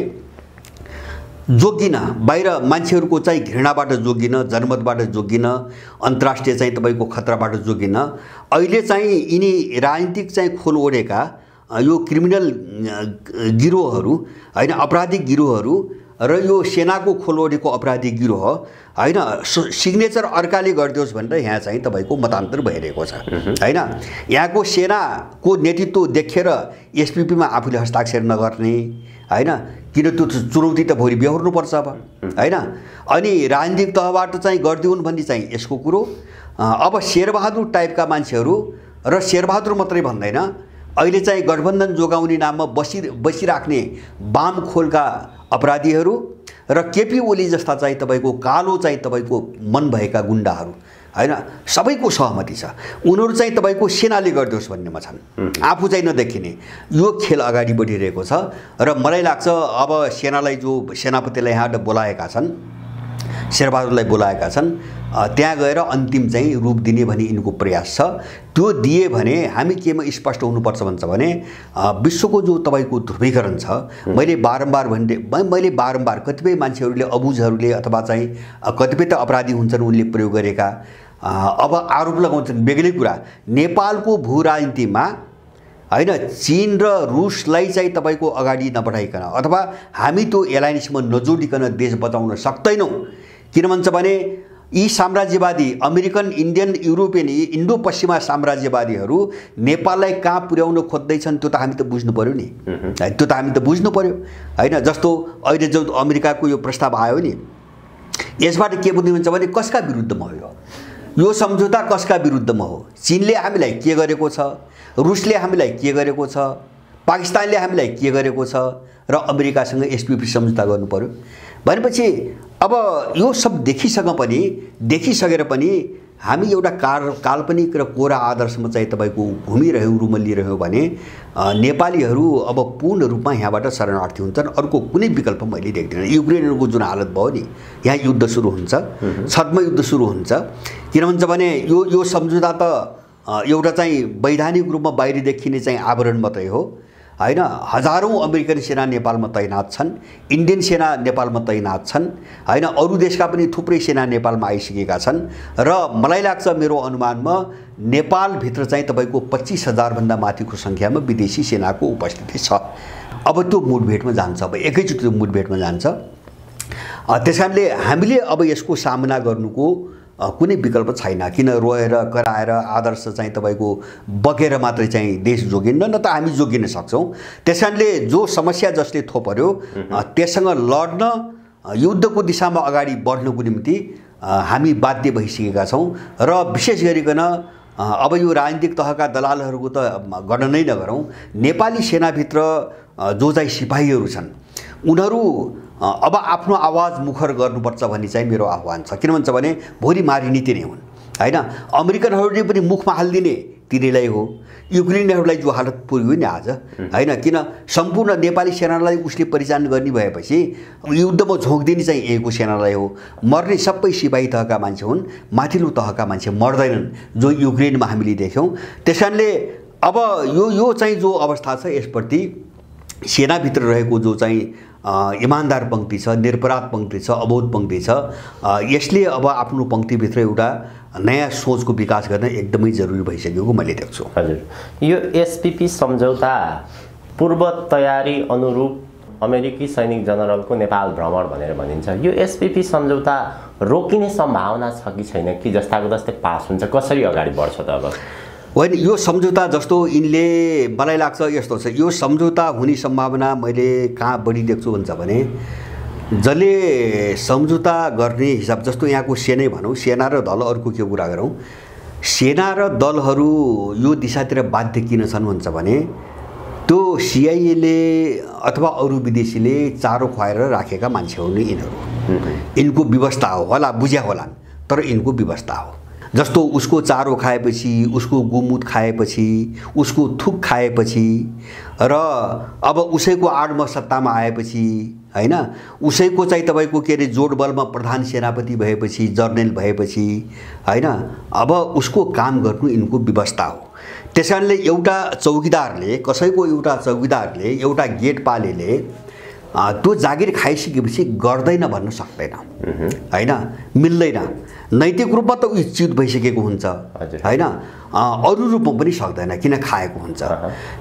जोगिन बाहिर मान्छेहरूको चाहिँ घृणाबाट जोगिन, जनमतबाट जोगिन, अन्तर्राष्ट्रिय चाहिँ तपाईँको खतराबाट जोगिन अहिले चाहिँ यिनी राजनीतिक चाहिँ खोल ओढेका यो क्रिमिनल गिरोहहरू, हैन, आपराधिक गिरोहहरू र यो सेनाको खोल ओढेको आपराधिक गिरोह, हैन, सिग्नेचर अर्काले गरिदियोस् भनेर यहाँ चाहिँ तपाईँको मतान्तर भइरहेको छ, हैन। यहाँको सेनाको नेतृत्व देखेर एसपिपीमा आफूले हस्ताक्षर नगर्ने, हैन, किन त्यो चुनौती त भोलि बेहोर्नुपर्छ अब, हैन। अनि राजनीतिक तहबाट चाहिँ गरिदिउन् भन्ने चाहिँ यसको कुरो। अब शेरबहादुर टाइपका मान्छेहरू र शेरबहादुर मात्रै भन्दैन, अहिले चाहिँ गठबन्धन जोगाउने नाममा बसिराख्ने वाम खोलका अपराधीहरू र केपी ओली जस्ता चाहिँ तपाईँको कालो चाहिँ तपाईँको मन भएका गुण्डाहरू, हैन, सबैको सहमति छ। उनीहरू चाहिँ तपाईँको सेनाले गरिदियोस् भन्नेमा छन्, आफू चाहिँ नदेखिने। यो खेल अगाडि बढिरहेको छ र मलाई लाग्छ अब सेनालाई जो सेनापतिलाई यहाँ बोलाएका छन्, शेरबहादुरलाई बोलाएका छन्, त्यहाँ गएर अन्तिम चाहिँ रूप दिने भन्ने यिनको प्रयास छ। त्यो दिए भने हामी केमा स्पष्ट हुनुपर्छ भन्छ भने विश्वको जो तपाईँको ध्रुवीकरण छ, मैले बारम्बार कतिपय मान्छेहरूले, अबुझहरूले अथवा चाहिँ कतिपय त अपराधी हुन्छन् उनले प्रयोग गरेका, अब आरोप लगाउँछन् बेग्लै कुरा। नेपालको भू राजनीतिमा, हैन, चीन र रुसलाई चाहिँ तपाईँको अगाडि नबढाइकन अथवा हामी त्यो एलायन्समा नजोडिकन देश बचाउन सक्दैनौँ। किन भन्छ भने यी साम्राज्यवादी अमेरिकन, इन्डियन, युरोपियन, इन्डो पश्चिमा साम्राज्यवादीहरू नेपाललाई कहाँ पुर्याउन खोज्दैछन् त्यो त हामी त बुझ्नु पर्यो नि, त्यो त हामी त बुझ्नु पर्यो, हैन। जस्तो अहिले जो अमेरिकाको यो प्रस्ताव आयो नि, यसबाट के बुझ्नु हुन्छ भने कसका विरुद्धमा हो यो सम्झौता, कसका विरुद्धमा हो? चीनले हामीलाई के गरेको छ, रुसले हामीलाई के गरेको छ, पाकिस्तानले हामीलाई के गरेको छ र अमेरिकासँग एसपिपी सम्झौता गर्नु पर्यो भनेपछि अब यो सब देखिसकेर पनि हामी एउटा काल्पनिक र कोरा आदर्शमा चाहिँ तपाईँको घुमिरह्यौँ, रुमलिरह्यौँ भने नेपालीहरू अब पूर्ण रूपमा यहाँबाट शरणार्थी हुन्छन्। अर्को कुनै विकल्प मैले देख्दिनँ। युक्रेनहरूको जुन हालत भयो नि, यहाँ युद्ध सुरु हुन्छ, छद्म युद्ध सुरु हुन्छ। किन भन्छ भने यो सम्झौता त एउटा चाहिँ वैधानिक रूपमा बाहिर देखिने चाहिँ आवरण मात्रै हो, हैन। हजारौं अमेरिकन सेना नेपालमा तैनात छन्, इन्डियन सेना नेपालमा तैनात छन्, हैन। अरू देशका पनि थुप्रै सेना नेपालमा आइसकेका छन् र मलाई लाग्छ मेरो अनुमानमा नेपालभित्र चाहिँ तपाईँको 25,000 भन्दा माथिको सङ्ख्यामा विदेशी सेनाको उपस्थिति छ। अब त्यो मुठभेडमा जान्छ, अब एकैचोटि त्यो मुठभेडमा जान्छ। त्यसकारणले हामीले अब यसको सामना गर्नुको कुनै विकल्प छैन। किन रोएर कराएर आदर्श चाहिँ तपाईँको बगेर मात्रै चाहिँ देश जोगिन्न, न त हामी जोगिन सक्छौँ। त्यसकारणले जो समस्या जसले थोपर्यो त्यससँग लड्न, युद्धको दिशामा अगाडि बढ्नको निम्ति हामी बाध्य भइसकेका छौँ। र विशेष गरिकन अब यो राजनीतिक तहका दलालहरूको त गर्न नै नगरौँ, नेपाली सेनाभित्र जो चाहिँ सिपाहीहरू छन् उनीहरू अब आफ्नो आवाज मुखर गर्नुपर्छ भन्ने चाहिँ मेरो आह्वान छ। किन भन्छ भने भोलि मारिने तिनै हुन्, हैन। अमेरिकनहरूले पनि मुखमा हालिदिने तिनीलाई हो। युक्रेनीहरूलाई जो हालत पुग्यो नि आज, हैन, किन सम्पूर्ण नेपाली सेनालाई उसले परिचालन गर्ने भएपछि युद्धमा झोक्दिने चाहिँ यहीँको सेनालाई हो। मर्ने सबै सिपाही तहका मान्छे हुन्, माथिल्लो तहका मान्छे मर्दैनन्, जो युक्रेनमा हामीले देख्यौँ। त्यसकारणले अब यो चाहिँ जो अवस्था छ यसप्रति सेनाभित्र रहेको जो चाहिँ इमान्दार पङ्क्ति छ, निरपराध पङ्क्ति छ, अबोध पङ्क्ति छ, यसले अब आफ्नो पङ्क्तिभित्र एउटा नयाँ सोचको विकास गर्न एकदमै जरुरी भइसकेको मैले देख्छु। हजुर, यो एसपीपी सम्झौता पूर्व तयारी अनुरूप अमेरिकी सैनिक जनरलको नेपाल भ्रमण भनेर भनिन्छ। यो एसपीपी सम्झौता रोकिने सम्भावना छ कि छैन, कि जस्ताको जस्तै पास हुन्छ, कसरी अगाडि बढ्छ त अब? होइन, यो सम्झौता जस्तो यिनले मलाई लाग्छ यस्तो छ, यो सम्झौता हुने सम्भावना मैले कहाँ बढी देख्छु भन्छ भने जसले सम्झौता गर्ने हिसाब, जस्तो यहाँको सेनै भनौँ, सेना र दल, अर्को के कुरा गरौँ, सेना र दलहरू यो दिशातिर बाध्य किन छन् भन्छ भने त्यो सिआइएले अथवा अरू विदेशीले चारो खुवाएर राखेका मान्छे हुन् यिनीहरू। यिनको व्यवस्था हो होला, बुझ्या होलान्, तर यिनको व्यवस्था हो। जस्तो उसको चारो खाएपछि, उसको गोमुत खाएपछि, उसको थुक खाएपछि र अब उसैको आडमा सत्तामा आएपछि, हैन, उसैको चाहिँ तपाईको के अरे जोडबलमा प्रधान सेनापति भएपछि, जर्नल भएपछि, हैन, अब उसको काम गर्नु यिनको व्यवस्था हो। त्यसकारणले एउटा चौकीदारले, कसैको एउटा चौकीदारले, एउटा गेटपालेले त्यो जागिर खाइसकेपछि गर्दैन भन्न सक्दैन, हैन, मिल्दैन। नैतिक रूपमा त च्युत भइसकेको हुन्छ, हैन, अरू रूपमा पनि सक्दैन, किन खाएको हुन्छ।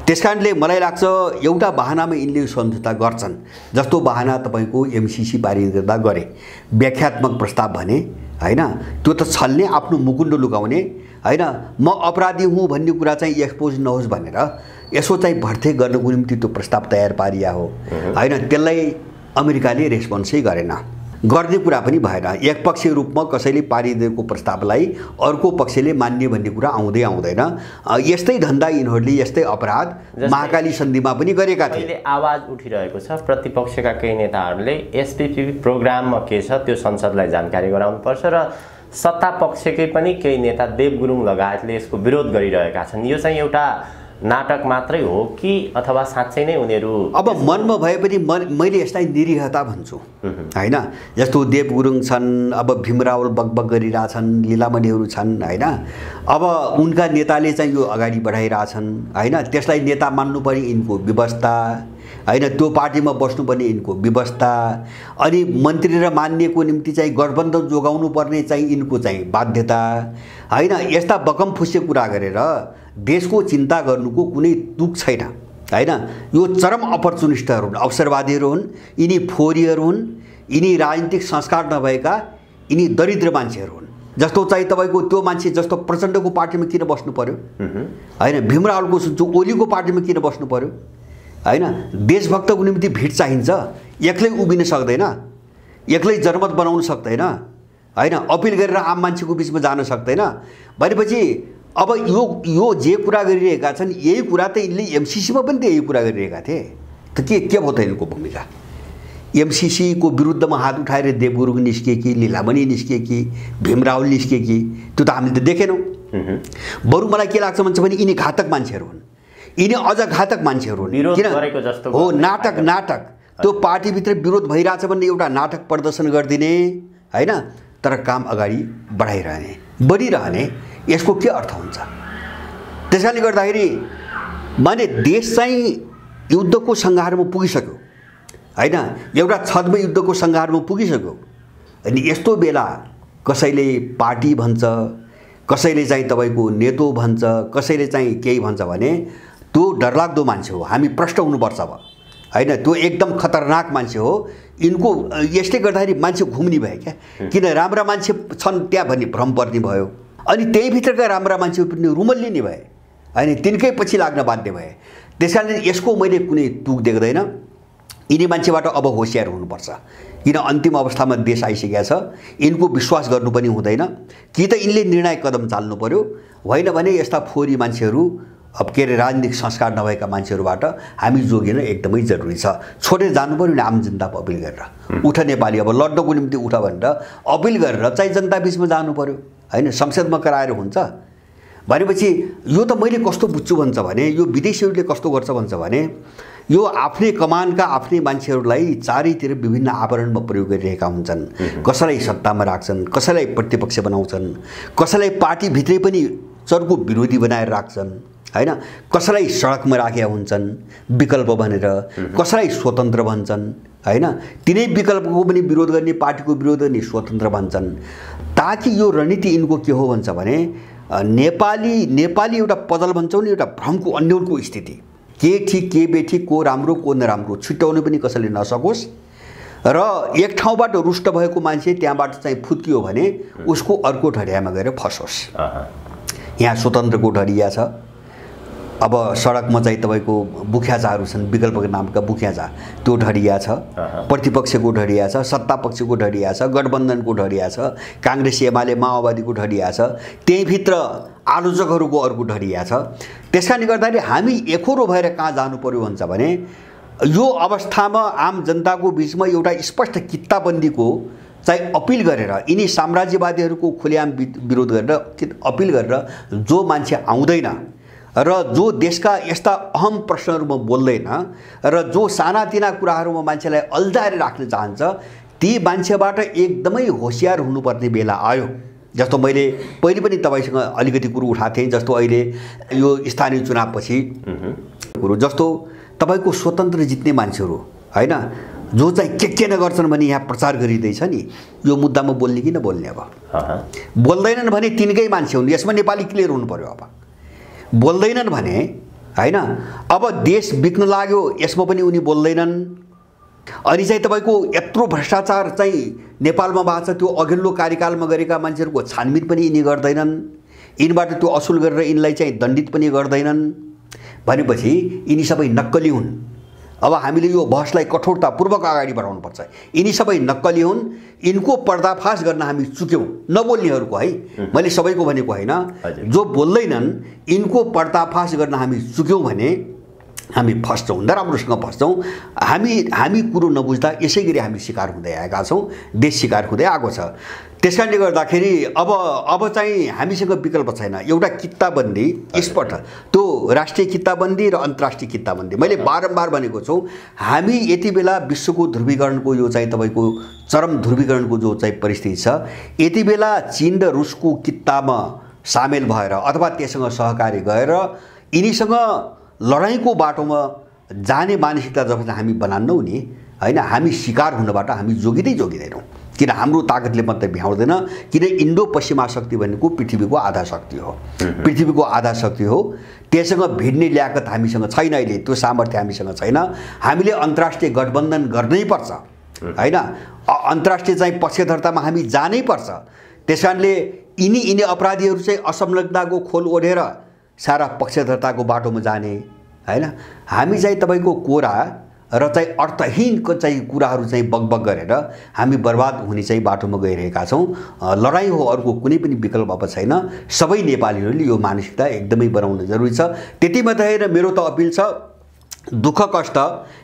त्यसकारणले मलाई लाग्छ एउटा बहानामा यिनले सम्झौता गर्छन्। जस्तो बहाना तपाईँको एमसीसी पारित गर्दा गरे, व्याख्यात्मक प्रस्ताव भने, हैन, त्यो त छल्ने, आफ्नो मुकुण्डो लुकाउने, हैन, म अपराधी हुँ भन्ने कुरा चाहिँ एक्सपोज नहोस् भनेर यसो चाहिँ भर्थे गर्नको निम्ति त्यो प्रस्ताव तयार पारिया हो, हैन। त्यसलाई अमेरिकाले रेस्पोन्सै गरेन, गर्ने कुरा पनि भएन। एकपक्षीय रूपमा कसैले पारिदिएको प्रस्तावलाई अर्को पक्षले मान्ने भन्ने कुरा आउँदै आउँदैन। यस्तै धन्दा यिनीहरूले, यस्तै अपराध महाकाली सन्धिमा पनि गरेका थिए। अहिले आवाज उठिरहेको छ प्रतिपक्षका केही नेताहरूले एसपीपी प्रोग्राममा के छ त्यो संसदलाई जानकारी गराउनुपर्छ र सत्ता पक्षकै पनि केही नेता देव गुरुङ लगायतले यसको विरोध गरिरहेका छन्। यो चाहिँ एउटा नाटक मात्रै हो कि अथवा साँच्चै नै उनीहरू? अब मनमा भए पनि मैले यसलाई निरीहता भन्छु, हैन। जस्तो देव गुरुङ छन्, अब भीमरावल बकबक गरिरहेछन्, लीलामणिहरू छन्, हैन। अब उनका नेताले चाहिँ यो अगाडि बढाइरहेछन्, हैन। त्यसलाई नेता मान्नुपर्ने यिनको व्यवस्था, हैन, त्यो पार्टीमा बस्नुपर्ने यिनको व्यवस्था, अनि मन्त्री र मान्नेको निम्ति चाहिँ गठबन्धन जोगाउनु पर्ने चाहिँ यिनको चाहिँ बाध्यता, हैन। यस्ता बकमफुसे कुरा गरेर देशको चिन्ता गर्नुको कुनै तुक छैन, हैन। यो चरम अपर्चुनिस्टहरू हुन्, अवसरवादीहरू हुन्, यिनी फोरीहरू हुन्, यिनी राजनीतिक संस्कार नभएका यिनी दरिद्र मान्छेहरू हुन्। जस्तो चाहिँ तपाईँको त्यो मान्छे जस्तो प्रचण्डको पार्टीमा किन बस्नु पर्यो, हैन, भीमरावलको सुन्छु ओलीको पार्टीमा किन बस्नु पर्यो, हैन। देशभक्तको निम्ति भिड चाहिन्छ, एक्लै उभिन सक्दैन, एक्लै जनमत बनाउन सक्दैन, हैन, अपिल गरेर आम मान्छेको बिचमा जान सक्दैन। भनेपछि अब यो जे कुरा गरिरहेका छन् यही कुरा त यिनले एमसीसीमा पनि त यही कुरा गरिरहेका थिए, त के भयो त यिनको भूमिका? एमसीसी को विरुद्धमा हात उठाएर देव गुरुङ निस्के कि, लीलामणि निस्के कि, भीमरावल निस्के कि, त्यो त हामीले त देखेनौँ। बरु मलाई के लाग्छ भन्छ भने यिनी घातक मान्छेहरू हुन्, यिनी अझ घातक मान्छेहरू हुन्। किन हो? नाटक त्यो पार्टीभित्र विरोध भइरहेछ भन्ने एउटा नाटक प्रदर्शन गरिदिने, हैन, तर काम अगाडि बढाइरहने, बढिरहने, यसको के अर्थ हुन्छ? त्यसैले गर्दाखेरि माने देश चाहिँ युद्धको सङ्घारमा पुगिसक्यो, हैन, एउटा छद्म युद्धको सङ्घारमा पुगिसक्यो। अनि यस्तो बेला कसैले पार्टी भन्छ, कसैले चाहिँ तपाईँको नेतो भन्छ, कसैले चाहिँ केही भन्छ भने त्यो डरलाग्दो मान्छे हो, हामी प्रष्ट हुनुपर्छ अब, हैन। त्यो एकदम खतरनाक मान्छे हो। यिनको यसले गर्दाखेरि मान्छे घुम्ने भयो क्या, किन राम्रा मान्छे छन् त्यहाँ भन्ने भ्रम पर्ने भयो, अनि त्यही भित्रका राम्रा मान्छे पनि रुमल्लिने भए, हैन, तिनकै पछि लाग्न बाध्य भए। त्यसकारण यसको मैले कुनै तुक देख्दैन। यिनी मान्छेबाट अब होसियार हुनुपर्छ, किन अन्तिम अवस्थामा देश आइसकेको छ, यिनको विश्वास गर्नु पनि हुँदैन। कि त यिनले निर्णायक कदम चाल्नु पर्यो, होइन भने यस्ता फोरी मान्छेहरू, अब के अरे राजनीतिक संस्कार नभएका मान्छेहरूबाट हामी जोगिन एकदमै जरुरी छ। छोडेर जानु पर्यो नि आम जनताको अपिल गरेर, उठ नेपाली अब लड्नको निम्ति उठ भनेर अपिल गरेर चाहिँ जनता बिचमा जानु पर्यो, हैन। संसदमा कराएर हुन्छ भनेपछि यो त मैले कस्तो बुझ्छु भन्छ भने, यो विदेशीहरूले कस्तो गर्छ भन्छ भने, यो आफ्नै कमानका आफ्नै मान्छेहरूलाई चारैतिर विभिन्न आवरणमा प्रयोग गरिरहेका हुन्छन्। कसैलाई सत्तामा राख्छन्, कसैलाई प्रतिपक्ष बनाउँछन्, कसैलाई पार्टीभित्रै पनि चर्को विरोधी बनाएर राख्छन्, हैन, कसैलाई सडकमा राखेका हुन्छन् विकल्प भनेर, कसैलाई स्वतन्त्र भन्छन् हैन, तिनै विकल्पको पनि विरोध गर्ने, पार्टीको विरोध गर्ने स्वतन्त्र भन्छन्। ताकि यो रणनीति यिनको के हो भन्छ भने नेपाली एउटा पजल भन्छौँ नि, एउटा भ्रमको अन्योलको स्थिति, के ठिक के बेठिक, को राम्रो को नराम्रो छुट्याउनु पनि कसैले नसकोस् र एक ठाउँबाट रुष्ट भएको मान्छे त्यहाँबाट चाहिँ फुत्कियो भने उसको अर्को ढडियामा गएर फसोस्। यहाँ स्वतन्त्रको ढडिया छ। अब सडकमा चाहिँ तपाईँको बुख्याचाहरू छन्, विकल्पको नामका बुख्याचा, त्यो ढडिया छ, प्रतिपक्षको ढडिया छ, सत्तापक्षको ढडिया छ, गठबन्धनको ढडिया छ, काङ्ग्रेस एमाले माओवादीको ढडिया छ, त्यहीभित्र आलोचकहरूको अर्को ढडिया छ। त्यस कारणले गर्दाखेरि हामी एकोरो भएर कहाँ जानु पर्यो भन्छ भने यो अवस्थामा आम जनताको बिचमा एउटा स्पष्ट कित्ताबन्दीको चाहिँ अपिल गरेर, यिनी साम्राज्यवादीहरूको खुलेआम विरोध गरेर अपिल गरेर जो मान्छे आउँदैन र जो देशका यस्ता अहम प्रश्नहरूमा बोल्दैन र जो सानातिना कुराहरूमा मान्छेलाई अल्झाएर राख्न चाहन्छ, ती मान्छेबाट एकदमै होसियार हुनुपर्ने बेला आयो। जस्तो मैले पहिले पनि तपाईँसँग अलिकति कुरो उठाएको थिएँ, जस्तो अहिले यो स्थानीय चुनावपछि कुरो, जस्तो तपाईँको स्वतन्त्र जित्ने मान्छेहरू हैन, जो चाहिँ के नगर्छन् भने यहाँ प्रचार गरिँदैछ नि, यो मुद्दामा बोल्ने कि नबोल्ने? अब बोल्दैनन् भने तिनकै मान्छे हुन्, यसमा नेपाली क्लियर हुनु पर्यो। अब बोल्दैनन् भने हैन, अब देश बिग्न लाग्यो यसमा पनि उनी बोल्दैनन्। अनि चाहिँ तपाईँको यत्रो भ्रष्टाचार चाहिँ नेपालमा भएको छ, त्यो अघिल्लो कार्यकालमा गरेका मान्छेहरूको छानबिन पनि यिनी गर्दैनन्, यिनबाट त्यो असुल गरेर यिनलाई चाहिँ दण्डित पनि गर्दैनन् भनेपछि यिनी सबै नक्कली हुन्। अब हामीले यो बहसलाई कठोरतापूर्वक अगाडि बढाउनुपर्छ। यिनी सबै नक्कली हुन्, यिनको पर्दाफास गर्न हामी चुक्यौँ, नबोल्नेहरूको है, मैले सबैको भनेको होइन, जो बोल्दैनन् यिनको पर्दाफास गर्न हामी चुक्यौँ भने हामी फस्छौँ, नराम्रोसँग फस्छौँ। हामी कुरो नबुझ्दा यसै गरी हामी शिकार हुँदै आएका छौँ, देश शिकार हुँदै आएको छ। त्यस कारणले गर्दाखेरि अब चाहिँ हामीसँग विकल्प छैन। एउटा कित्ताबन्दी स्पष्ट, त्यो राष्ट्रिय कित्ताबन्दी र अन्तर्राष्ट्रिय कित्ताबन्दी, मैले बारम्बार भनेको छु, हामी यति बेला विश्वको ध्रुवीकरणको यो चाहिँ तपाईँको चरम ध्रुवीकरणको जो चाहिँ परिस्थिति छ, यति बेला चीन र रुसको कित्तामा सामेल भएर अथवा त्यससँग सहकारी गएर यिनीसँग लडाइँको बाटोमा जाने मानसिकता जब हामी बनान्नौँ नि हैन, हामी शिकार हुनबाट हामी जोगिँदैनौँ। किन हाम्रो ताकतले मात्रै भ्याउँदैन, किन इन्डो पश्चिमा शक्ति भनेको पृथ्वीको आधा शक्ति हो, पृथ्वीको आधा शक्ति हो। त्यससँग भिड्ने ल्याकत हामीसँग छैन, अहिले त्यो सामर्थ्य हामीसँग छैन। हामीले अन्तर्राष्ट्रिय गठबन्धन गर्नै पर्छ हैन, अन्तर्राष्ट्रिय चाहिँ पक्षधरतामा हामी जानै पर्छ। त्यसकारणले यिनी अपराधीहरू चाहिँ असंलग्नताको खोल ओढेर सारा पक्षधरताको बाटोमा जाने हैन, हामी चाहिँ तपाईँको कोरा र चाहिँ अर्थहीनको चाहिँ कुराहरू चाहिँ बगबग गरेर हामी बर्बाद हुने चाहिँ बाटोमा गइरहेका छौँ। लडाइँ हो, अर्को कुनै पनि विकल्प अब छैन। सबै नेपालीहरूले यो मानसिकता एकदमै बनाउन जरुरी छ। त्यति मात्रै होइन, मेरो त अपिल छ, दुःख कष्ट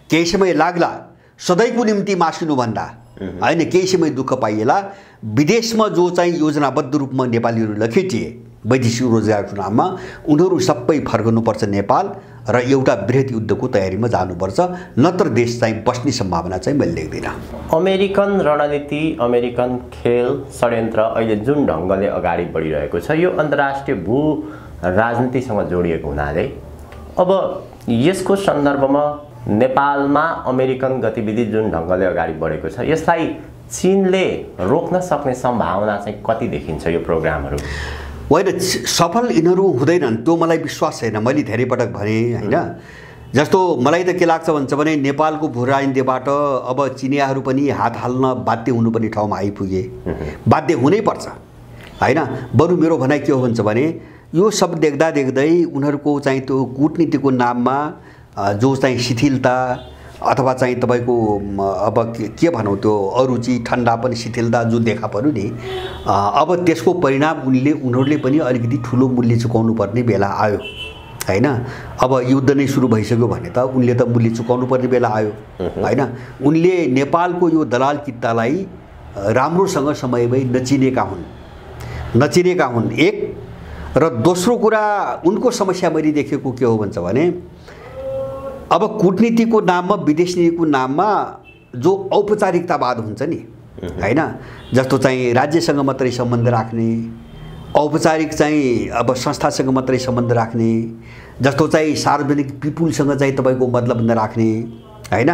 केही समय लाग्ला, सधैँको निम्ति मासिनुभन्दा हैन, केही समय दुःख पाइएला। विदेशमा जो चाहिँ योजनाबद्ध रूपमा नेपालीहरू लखेटिए वैदेशिक रोजगारको नाममा, उनीहरू सबै फर्कनुपर्छ नेपाल र एउटा बृहत युद्धको तयारीमा जानुपर्छ, नत्र देश चाहिँ बस्ने सम्भावना चाहिँ मैले देख्दिनँ। अमेरिकन रणनीति, अमेरिकन खेल षड्यन्त्र अहिले जुन ढङ्गले अगाडि बढिरहेको छ, यो अन्तर्राष्ट्रिय भू राजनीतिसँग जोडिएको हुनाले अब यसको सन्दर्भमा नेपालमा अमेरिकन गतिविधि जुन ढङ्गले अगाडि बढेको छ, यसलाई चीनले रोक्न सक्ने सम्भावना चाहिँ कति देखिन्छ? यो प्रोग्रामहरू होइन, सफल यिनीहरू हुँदैनन् त्यो मलाई विश्वास छैन। मैले धेरै पटक भने होइन, जस्तो मलाई त के लाग्छ भन्छ भने नेपालको भू राजनीतिबाट अब चिनियाहरू पनि हात हाल्न बाध्य हुनुपर्ने ठाउँमा आइपुगे, बाध्य हुनै पर्छ हैन। बरु मेरो भनाइ के हो भन्छ भने यो सब देख्दा देख्दै उनीहरूको चाहिँ त्यो कूटनीतिको नाममा जो चाहिँ शिथिलता अथवा चाहिँ तपाईँको अब के भनौँ, त्यो अरुचि ठन्डापन शिथिलता जो देखा पर्यो नि, अब त्यसको परिणाम उनीहरूले पनि अलिकति ठुलो मूल्य चुकाउनु पर्ने बेला आयो हैन। अब युद्ध नै सुरु भइसक्यो भने त उनले त मूल्य चुकाउनु पर्ने बेला आयो हैन। उनले नेपालको यो दलाल कित्तालाई राम्रोसँग समयमै नचिनेका हुन् एक, र दोस्रो कुरा उनको समस्या मैले देखेको के हो भन्छ भने अब कूटनीतिको नाममा, विदेश नीतिको नाममा जो औपचारिकतावाद हुन्छ नि हैन, जस्तो चाहिँ राज्यसँग मात्रै सम्बन्ध राख्ने औपचारिक चाहिँ अब संस्थासँग मात्रै सम्बन्ध राख्ने, जस्तो चाहिँ सार्वजनिक पिपुलसँग चाहिँ तपाईँको मतलब नराख्ने हैन,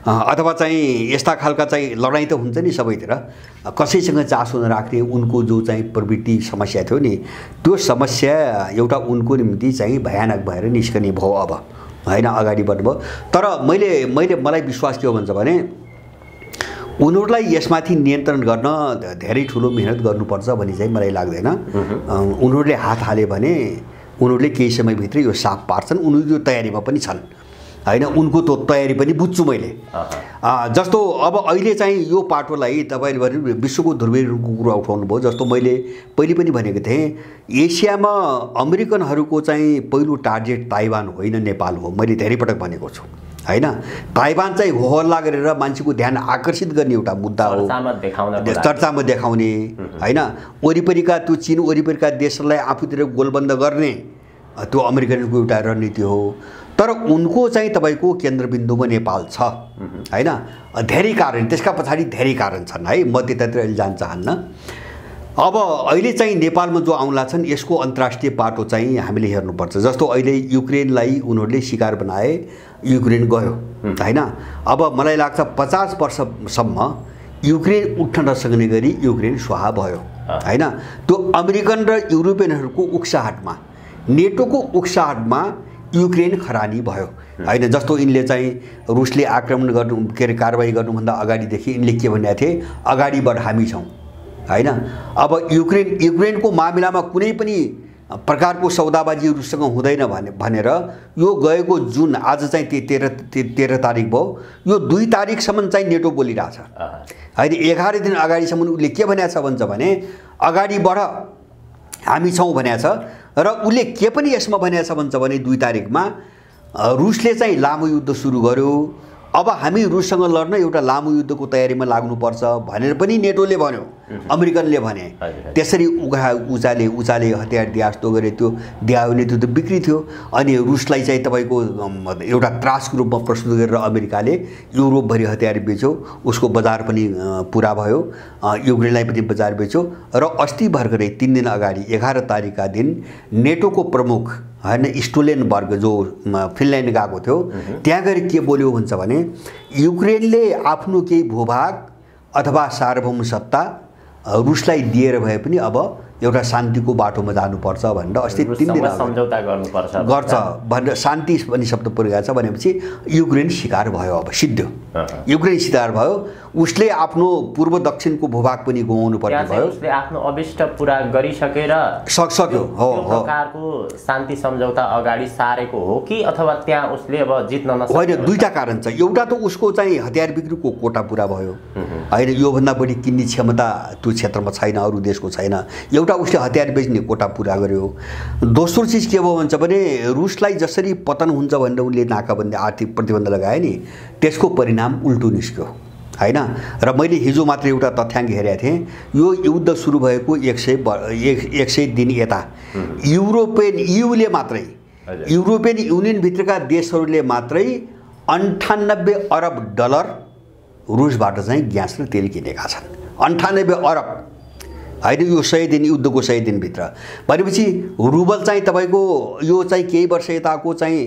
अथवा चाहिँ यस्ता खालका चाहिँ लडाइँ त हुन्छ नि सबैतिर, कसैसँग चासो नराख्ने उनको जो चाहिँ प्रवृत्ति समस्या थियो नि, त्यो समस्या एउटा उनको निम्ति चाहिँ भयानक भएर निस्कने भयो अब हैन, अगाडि बढ्नुभयो। तर मलाई विश्वास के हो भन्छ भने उनीहरूलाई यसमाथि नियन्त्रण गर्न धेरै ठुलो मेहनत गर्नुपर्छ भन्ने चाहिँ मलाई लाग्दैन। उनीहरूले हात हाले भने उनीहरूले केही समयभित्रै यो साफ पार्छन्, उनीहरू यो तयारीमा पनि छन् हैन, उनको त्यो तयारी पनि बुझ्छु मैले। जस्तो अब अहिले चाहिँ यो पाटोलाई तपाईँले विश्वको ध्रुवीहरूको कुरा उठाउनु भयो, जस्तो मैले पहिले पनि भनेको थिएँ एसियामा अमेरिकनहरूको चाहिँ पहिलो टार्गेट ताइवान होइन नेपाल हो, मैले धेरै पटक भनेको छु हैन। ताइवान चाहिँ हो हल्ला गरेर मान्छेको ध्यान आकर्षित गर्ने एउटा मुद्दा हो, चर्चामा देखाउने हैन, वरिपरिका त्यो चीन वरिपरिका देशहरूलाई आफूतिर गोलबन्द गर्ने त्यो अमेरिकनको एउटा रणनीति हो। तर उनको चाहिँ तपाईँको केन्द्रबिन्दुमा नेपाल छ हैन, धेरै कारण, त्यसका पछाडि धेरै कारण छन् है, म त्यतातिर अहिले जान चाहन्न। अब अहिले चाहिँ नेपालमा जो आउला छन् यसको अन्तर्राष्ट्रिय पाटो चाहिँ हामीले हेर्नुपर्छ। जस्तो अहिले युक्रेनलाई उनीहरूले शिकार बनाए, युक्रेन गयो हैन। अब मलाई लाग्छ 50 वर्षसम्म युक्रेन उठ्न नसक्ने गरी युक्रेन स्वाहा भयो हैन। त्यो अमेरिकन र युरोपियनहरूको उक्साहटमा, नेटोको उक्साहटमा युक्रेन खरानी भयो हैन। जस्तो यिनले चाहिँ रुसले आक्रमण गर्नु के अरे कारबाही गर्नुभन्दा अगाडिदेखि यिनले के भनेका थिए, अगाडि बढ हामी छौँ हैन। अब युक्रेनको मामिलामा कुनै पनि प्रकारको सौदाबाजी रुससँग हुँदैन भनेर यो गएको जुन, आज चाहिँ 13 तारिक भयो, यो 2 तारिकसम्म चाहिँ नेटो बोलिरहेछ हैन। 11 दिन अगाडिसम्म उसले के भनेको छ भन्छ भने अगाडि बढ हामी छौँ भनेको छ। र उसले के पनि यसमा भनेको छ भन्छ भने 2 तारिकमा रुसले चाहिँ लामो युद्ध सुरु गर्यो, अब हामी रुससँग लड्न एउटा लामो युद्धको तयारीमा लाग्नुपर्छ भनेर पनि नेटोले भन्यो, अमेरिकनले भने। त्यसरी उचाले हतियार दिया जस्तो गरे, त्यो दिया भने त्यो त बिक्री थियो। अनि रुसलाई चाहिँ तपाईँको एउटा त्रासको रूपमा प्रस्तुत गरेर अमेरिकाले युरोपभरि हतियार बेच्यो, उसको बजार पनि पुरा भयो, युक्रेनलाई पनि बजार बेच्यो। र अस्ति भर्खरै 3 दिन अगाडि 11 तारिकका दिन नेटोको प्रमुख हैन स्टोलेनबर्ग जो फिनल्यान्ड गएको थियो, त्यहाँ गएर के बोल्यो भन्छ भने युक्रेनले आफ्नो केही भूभाग अथवा सार्वभौम सत्ता रुसलाई दिएर भए पनि अब एउटा शान्तिको बाटोमा जानुपर्छ भनेर अस्ति 3 दिन सम्झौता गर्छ भनेर शान्ति भन्ने शब्द प्रयोग छ। भनेपछि युक्रेन शिकार भयो, अब सिद्ध्यो युक्रेन शिकार भयो, उसले आफ्नो पूर्व दक्षिणको भूभाग पनि गुमाउनु पर्ने भयो, उसले आफ्नो अभिष्ट पुरा गरिसकेर सक्यो हो प्रकारको शान्ति सम्झौता अगाडि सारेको हो कि अथवा त्यहाँ उसले अब जित्न नसक्यो? होइन, दुईटा कारण छ। एउटा त उसको चाहिँ हतियार बिक्रीको कोटा पुरा भयो हैन, योभन्दा बढी किन्ने क्षमता त्यो क्षेत्रमा छैन, अरू देशको छैन। एउटा उसले हतियार बेच्ने कोटा पुरा गर्यो। दोस्रो चिज के भयो भन्छ भने रुसलाई जसरी पतन हुन्छ भनेर उनले नाकाबन्दी आर्थिक प्रतिबन्ध लगाए नि, त्यसको परिणाम उल्टो निस्क्यो हैन। र मैले हिजो मात्र एउटा तथ्याङ्क हेरेको थिएँ, यो युद्ध सुरु भएको 100 दिन यता युरोपियन युनियनभित्रका देशहरूले मात्रै 98 अरब डलर रुसबाट चाहिँ ग्यास र तेल किनेका छन्। 98 अरब हैन, यो 100 दिन युद्धको 100 दिनभित्र। भनेपछि रुबल चाहिँ तपाईँको यो चाहिँ केही वर्ष यताको चाहिँ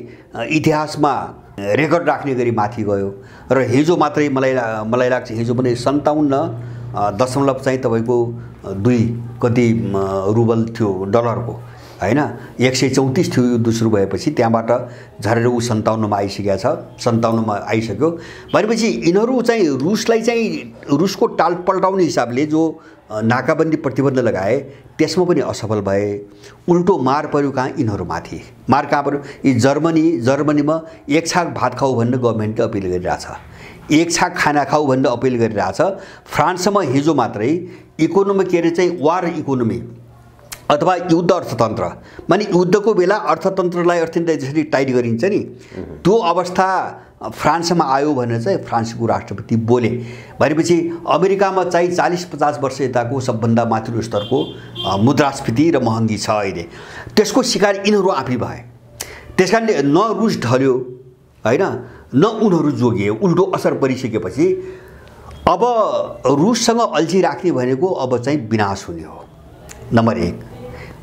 इतिहासमा रेकर्ड राख्ने गरी माथि गयो। र हिजो मात्रै मलाई लाग्छ हिजो पनि 57 चाहिँ तपाईँको 2 कति रुबल थियो डलरको हैन, 134 थियो युद्ध सुरु भएपछि, त्यहाँबाट झरेर ऊ 57मा आइसकेको छ, 57मा आइसक्यो। भनेपछि यिनीहरू चाहिँ रुसलाई चाहिँ रुसको टाल पल्टाउने हिसाबले जो नाकाबन्दी प्रतिबन्ध लगाए त्यसमा पनि असफल भए। उल्टो मार पर्यो कहाँ? यिनीहरूमाथि मार कहाँ पर्यो? यी जर्मनीमा 1 छाक भात खाऊ भनेर गभर्मेन्टले अपिल गरिरहेछ, 1 छाक खाना खाऊ भनेर अपिल गरिरहेछ। फ्रान्समा हिजो मात्रै इकोनोमी के अरे चाहिँ वार इकोनोमी अथवा युद्ध अर्थतन्त्र, माने युद्धको बेला अर्थतन्त्रलाई अर्थनीतिलाई जसरी टाइट गरिन्छ नि, त्यो अवस्था फ्रान्समा आयो भनेर चाहिँ फ्रान्सको राष्ट्रपति बोले। भनेपछि अमेरिकामा चाहिँ 40-50 वर्ष यताको सबभन्दा माथिल्लो स्तरको मुद्रास्फीति र महँगी छ अहिले, त्यसको शिकार यिनीहरू आफै भए। त्यसकारणले न रुस ढल्यो हैन, न उनीहरू जोगिए, उल्टो असर परिसकेपछि अब रुससँग अल्झी राख्ने भनेको अब चाहिँ विनाश हुने हो, नम्बर 1।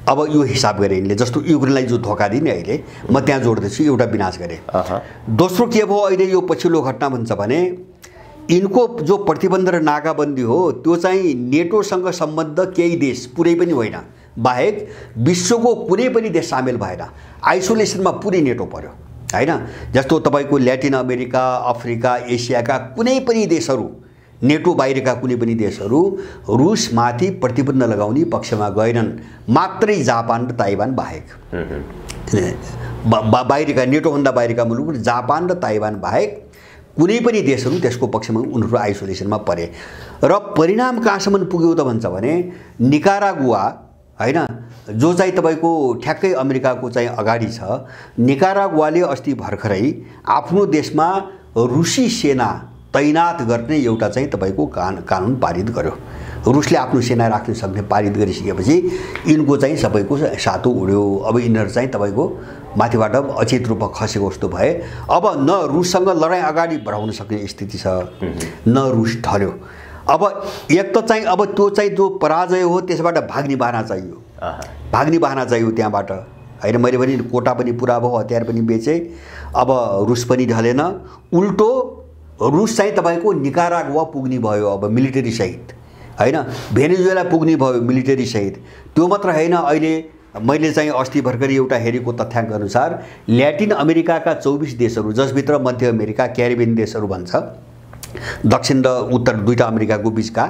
अब यो हिसाब गरेँ यिनले, जस्तो युक्रेनलाई जो धोका दिने अहिले म त्यहाँ जोड्दैछु, एउटा विनाश गरेँ। दोस्रो के भयो अहिले यो पछिल्लो घटना भन्छ भने यिनको जो प्रतिबन्ध र नाकाबन्दी हो त्यो चाहिँ नेटोसँग सम्बद्ध केही देश पुरै पनि होइन बाहेक विश्वको कुनै पनि देश सामेल भएन, आइसोलेसनमा पुरै नेटो पर्यो हैन। जस्तो तपाईको ल्याटिन अमेरिका, अफ्रिका, एसियाका कुनै पनि देशहरू, नेटो बाहिरका कुनै पनि देशहरू रुसमाथि प्रतिबन्ध लगाउने पक्षमा गएनन्, मात्रै जापान र ताइवान बाहेक। बाहिरका नेटोभन्दा बाहिरका मुलुक जापान र ताइवान बाहेक कुनै पनि देशहरू त्यसको पक्षमा उनीहरू आइसोलेसनमा परे। र परिणाम कहाँसम्म पुग्यो त भन्छ भने निकारागुआ हैन, जो चाहिँ तपाईको ठ्याक्कै अमेरिकाको चाहिँ अगाडि छ, निकारागुआले अस्ति भर्खरै आफ्नो देशमा रुसी सेना तैनात गर्ने एउटा चाहिँ तपाईको कानुन पारित गर्यो। रुसले आफ्नो सेना राख्न सक्ने पारित गरिसकेपछि यिनको चाहिँ सबैको सातो उड्यो। अब यिनीहरू चाहिँ तपाईको माथिबाट अचेत रूपमा खसेको जस्तो भए। अब न रुससँग लडाईँ अगाडि बढाउन सक्ने स्थिति छ, न रुस ढल्यो। अब एक त चाहिँ अब त्यो चाहिँ जो पराजय हो त्यसबाट भाग्ने बहाना चाहियो, भाग्ने बहाना चाहियो त्यहाँबाट हैन। मैले भने कोटा पनि पुरा भयो, हतियार पनि बेचे, अब रुस पनि ढलेन। उल्टो रुस चाहिँ तपाईको निकारागुआ पुग्ने भयो अब मिलिटरी सहित हैन, भेनेजुएला पुग्ने भयो मिलिटरी सहित। त्यो मात्र हैन, अहिले मैले चाहिँ अस्ति भर्खरै एउटा हेरेको तथ्याङ्क अनुसार ल्याटिन अमेरिकाका 24 देशहरू, जसभित्र मध्य अमेरिका, क्यारिबियन देशहरू भन्छ, दक्षिण र उत्तर दुईटा अमेरिकाको बिचका